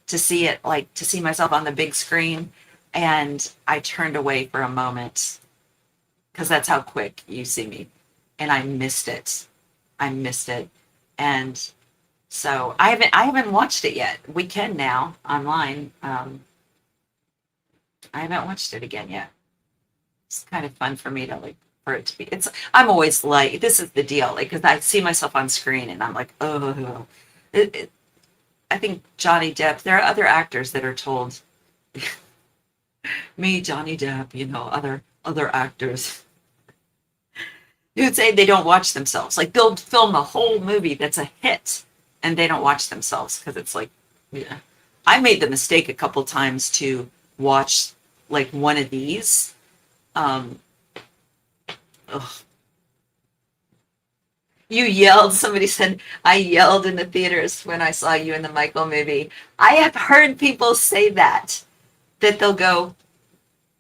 to see it, like to see myself on the big screen. And I turned away for a moment because that's how quick you see me. And I missed it. I missed it. And so I haven't watched it yet. We can now online. I haven't watched it again yet. It's kind of fun for me to like for it to be. I'm always like, this is the deal, like because I see myself on screen and I'm like, oh. I think Johnny Depp. There are other actors that are told. Me, Johnny Depp, you know, other actors who'd say they don't watch themselves. Like they'll film a whole movie that's a hit and they don't watch themselves because it's like, yeah. I made the mistake a couple times to watch like one of these. You yelled. Somebody said, I yelled in the theaters when I saw you in the Michael movie. I have heard people say that they'll go,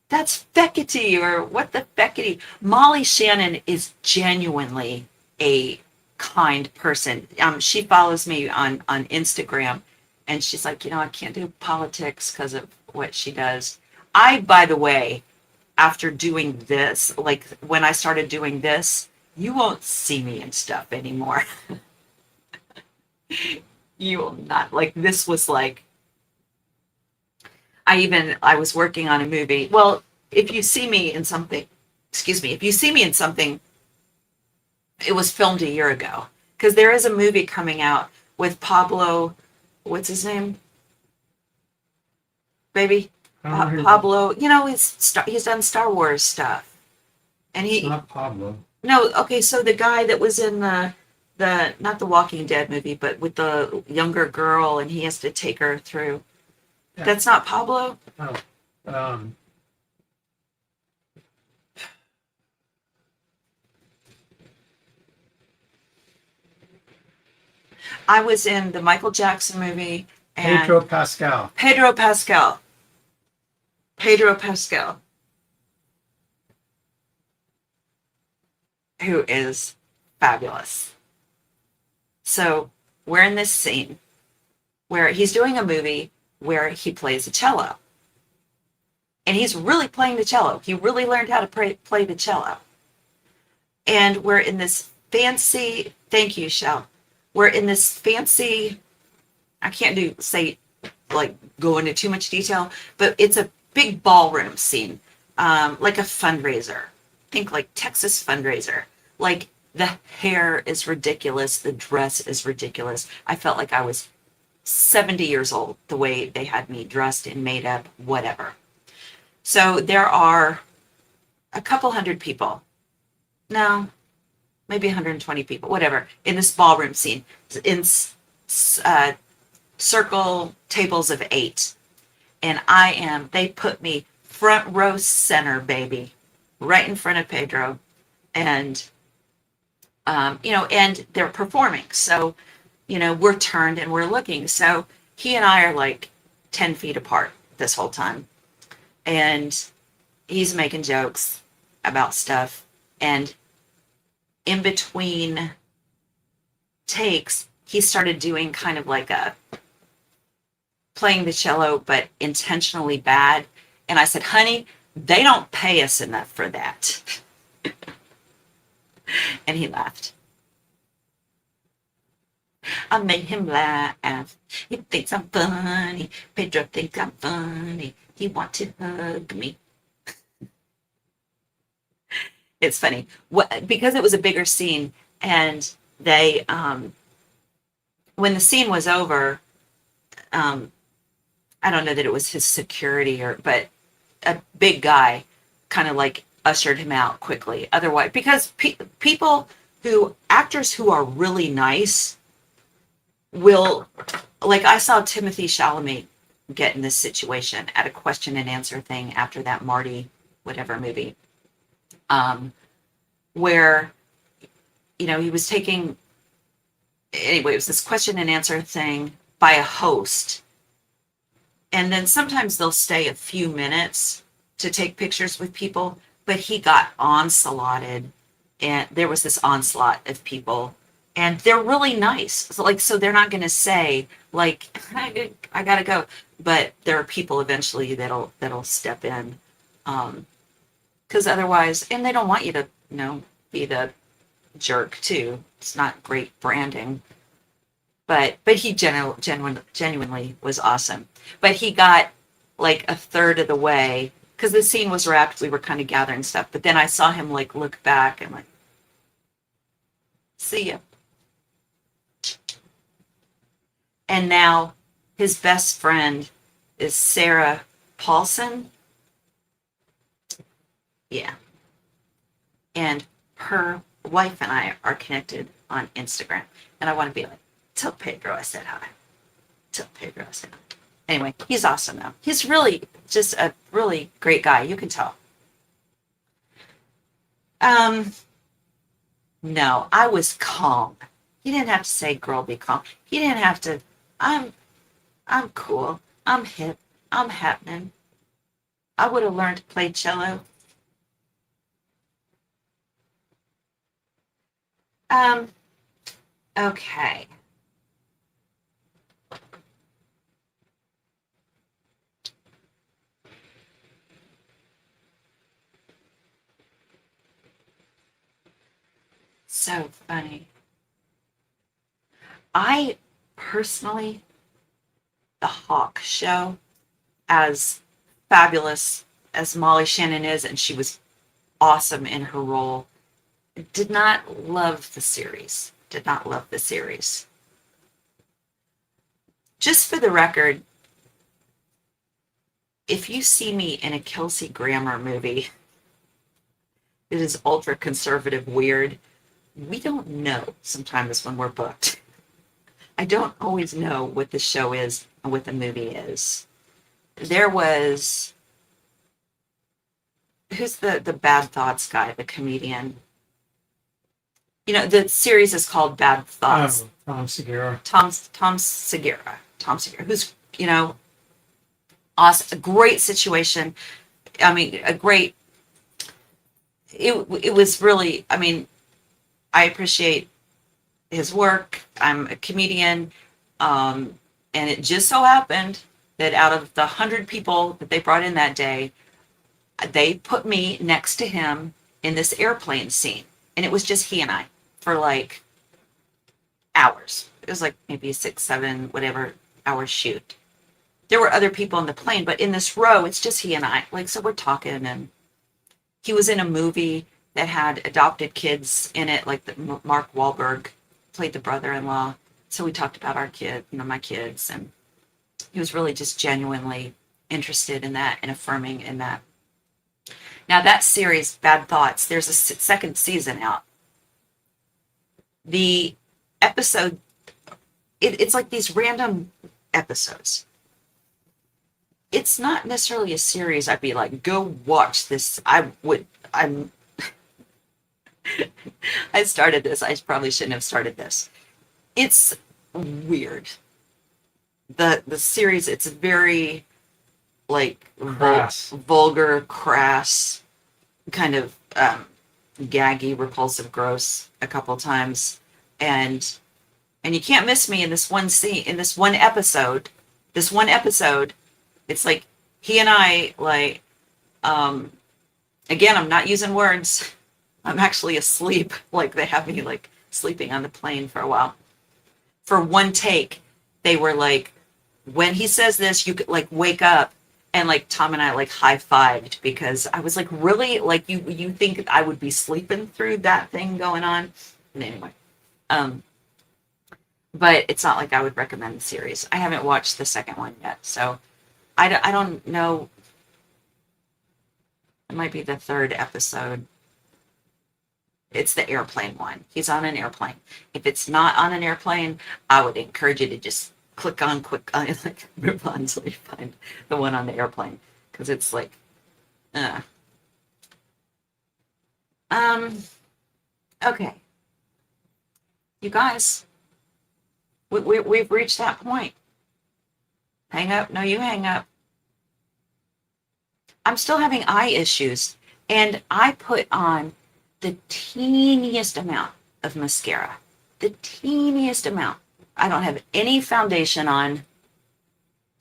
that's feckety, or what the feckety. Molly Shannon is genuinely a kind person. She follows me on Instagram, and she's like, you know, I can't do politics because of what she does. By the way, after doing this, like when I started doing this, you won't see me in stuff anymore. You will not. Like this was like, I was working on a movie. Well, if you see me in something, if you see me in something, it was filmed a year ago. Because there is a movie coming out with Pablo, what's his name? Baby? Pablo, you know, he's done Star Wars stuff. And It's not Pablo. No, okay, so the guy that was in the not the Walking Dead movie, but with the younger girl, and he has to take her through. Yeah. That's not Pablo. Oh, um, I was in the Michael Jackson movie and Pedro Pascal. Pedro Pascal. Pedro Pascal, who is fabulous. So we're in this scene where he's doing a movie where he plays a cello. And he's really playing the cello. He really learned how to play the cello. And we're in this fancy, thank you, Shell. We're in this fancy, I can't go into too much detail, but it's a big ballroom scene, like a fundraiser. Think like Texas fundraiser. Like the hair is ridiculous. The dress is ridiculous. I felt like I was 70 years old, the way they had me dressed and made up, whatever. So there are a couple hundred people. No, maybe 120 people, whatever, in this ballroom scene, in circle tables of 8. And they put me front row center, baby, right in front of Pedro. And, and they're performing. So, we're turned and we're looking. So he and I are like 10 feet apart this whole time. And he's making jokes about stuff. And in between takes, he started doing kind of like playing the cello, but intentionally bad. And I said, honey, they don't pay us enough for that. And he laughed. I made him laugh. He thinks I'm funny. Pedro thinks I'm funny. He wants to hug me. It's funny because it was a bigger scene, and they, when the scene was over, I don't know that it was his security but a big guy kind of like ushered him out quickly. Otherwise, because actors who are really nice will, like I saw Timothy Chalamet get in this situation at a question and answer thing after that Marty whatever movie, where he was taking, anyway, it was this question and answer thing by a host, and then sometimes they'll stay a few minutes to take pictures with people, but he got onslaughted, and there was this onslaught of people. And they're really nice. So they're not going to say like, I gotta go. But there are people eventually that'll step in, because otherwise, and they don't want you to be the jerk too. It's not great branding. But he genuinely was awesome. But he got like a third of the way because the scene was wrapped. We were kind of gathering stuff. But then I saw him like look back and like, see ya. And now his best friend is Sarah Paulson. Yeah. And her wife and I are connected on Instagram. And I want to be like, tell Pedro I said hi. Tell Pedro I said hi. Anyway, he's awesome though. He's really just a really great guy. You can tell. No, I was calm. He didn't have to say, girl, be calm. He didn't have to. I'm cool. I'm hip. I'm happening. I would have learned to play cello. Okay. So funny. I personally, the Hawk show, as fabulous as Molly Shannon is, and she was awesome in her role, did not love the series. Did not love the series. Just for the record, if you see me in a Kelsey Grammer movie, it is ultra conservative weird, we don't know sometimes when we're booked. I don't always know what the show is and what the movie is. There was, who's the Bad Thoughts guy, the comedian? The series is called Bad Thoughts. Oh, Tom Segura. Tom Segura, who's, awesome, a great situation. I mean, it was really, I mean, I appreciate his work. I'm a comedian. And it just so happened that out of the 100 people that they brought in that day, they put me next to him in this airplane scene. And it was just he and I for like hours. It was like maybe a 6, 7, whatever hour shoot. There were other people in the plane, but in this row, it's just he and I. Like, so we're talking, and he was in a movie that had adopted kids in it, like Mark Wahlberg played the brother-in-law. So we talked about our kid, my kids, and he was really just genuinely interested in that and affirming in that. Now that series, Bad Thoughts, there's a second season out. The episode, it's like these random episodes. It's not necessarily a series I'd be like, go watch this. I started this. I probably shouldn't have started this. It's weird. The series, it's very like vulgar, crass, kind of gaggy, repulsive, gross a couple times, and you can't miss me in this one scene, in this one episode. It's like he and I, like, again, I'm not using words. I'm actually asleep. Like, they have me like sleeping on the plane for a while. For one take, they were like, when he says this, you could like wake up, and like Tom and I like high-fived, because I was like, really, like you think I would be sleeping through that thing going on? And anyway, but it's not like I would recommend the series. I haven't watched the second one yet, so I don't know. It might be the third episode. It's the airplane one. He's on an airplane. If it's not on an airplane, I would encourage you to just click on, like move on until you find the one on the airplane, because it's like, okay, you guys, we've reached that point. Hang up? No, you hang up. I'm still having eye issues, and I put on the teeniest amount of mascara. The teeniest amount. I don't have any foundation on.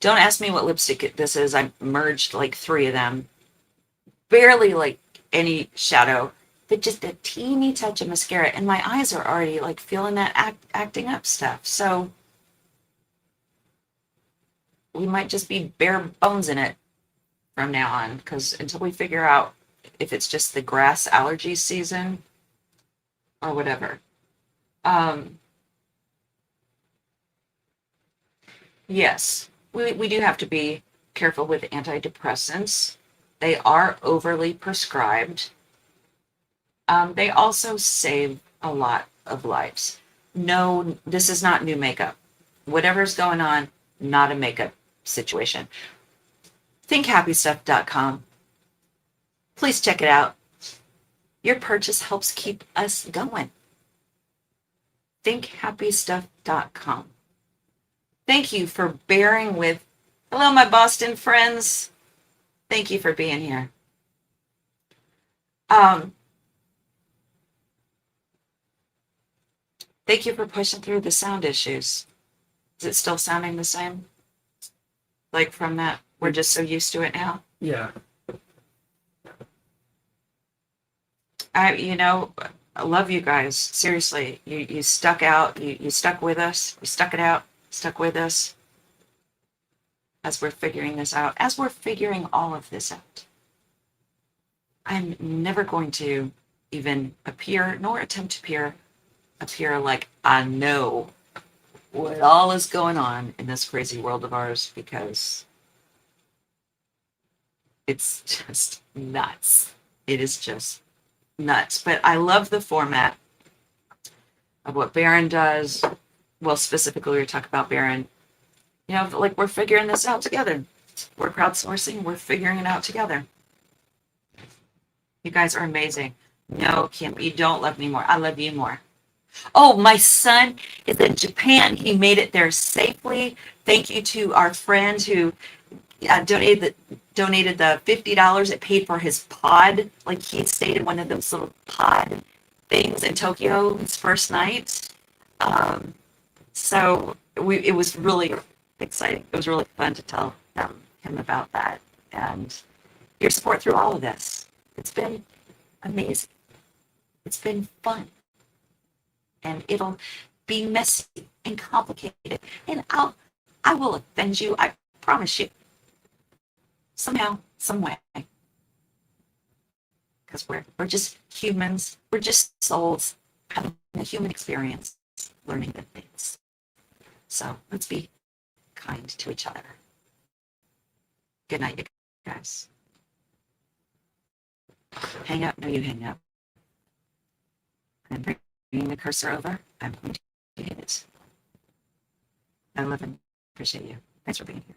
Don't ask me what lipstick this is. I merged like 3 of them. Barely like any shadow, but just a teeny touch of mascara, and my eyes are already like feeling that acting up stuff. So we might just be bare bones in it from now on, because until we figure out if it's just the grass allergy season or whatever. Yes, we do have to be careful with antidepressants. They are overly prescribed. They also save a lot of lives. No, this is not new makeup. Whatever's going on, not a makeup situation. ThinkHappyStuff.com. Please check it out. Your purchase helps keep us going. ThinkHappyStuff.com. Thank you for bearing with. Hello, my Boston friends. Thank you for being here. Thank you for pushing through the sound issues. Is it still sounding the same? Like from that, we're just so used to it now? Yeah. I love you guys. Seriously, you stuck out. You stuck with us. You stuck it out. Stuck with us as we're figuring this out. As we're figuring all of this out. I'm never going to even appear, nor attempt to appear like I know what all is going on in this crazy world of ours, because it's just nuts. It is just nuts. But I love the format. of what Baron does. Well, specifically, we talk about Baron. You know, like we're figuring this out together. We're crowdsourcing. We're figuring it out together. You guys are amazing. No, Kim, you don't love me more. I love you more. Oh, my son is in Japan. He made it there safely. Thank you to our friend who donated the $50. It paid for his pod. Like he stayed in one of those little pod things in Tokyo his first night. So it was really exciting. It was really fun to tell him about that and your support through all of this. It's been amazing. It's been fun. And it'll be messy and complicated. And I will offend you. I promise you. Somehow, some way. Because we're just humans. We're just souls having a human experience, learning good things. So let's be kind to each other. Good night, you guys. Hang up. No, you hang up. And bringing the cursor over. I'm going to hit it. I love and appreciate you. Thanks for being here.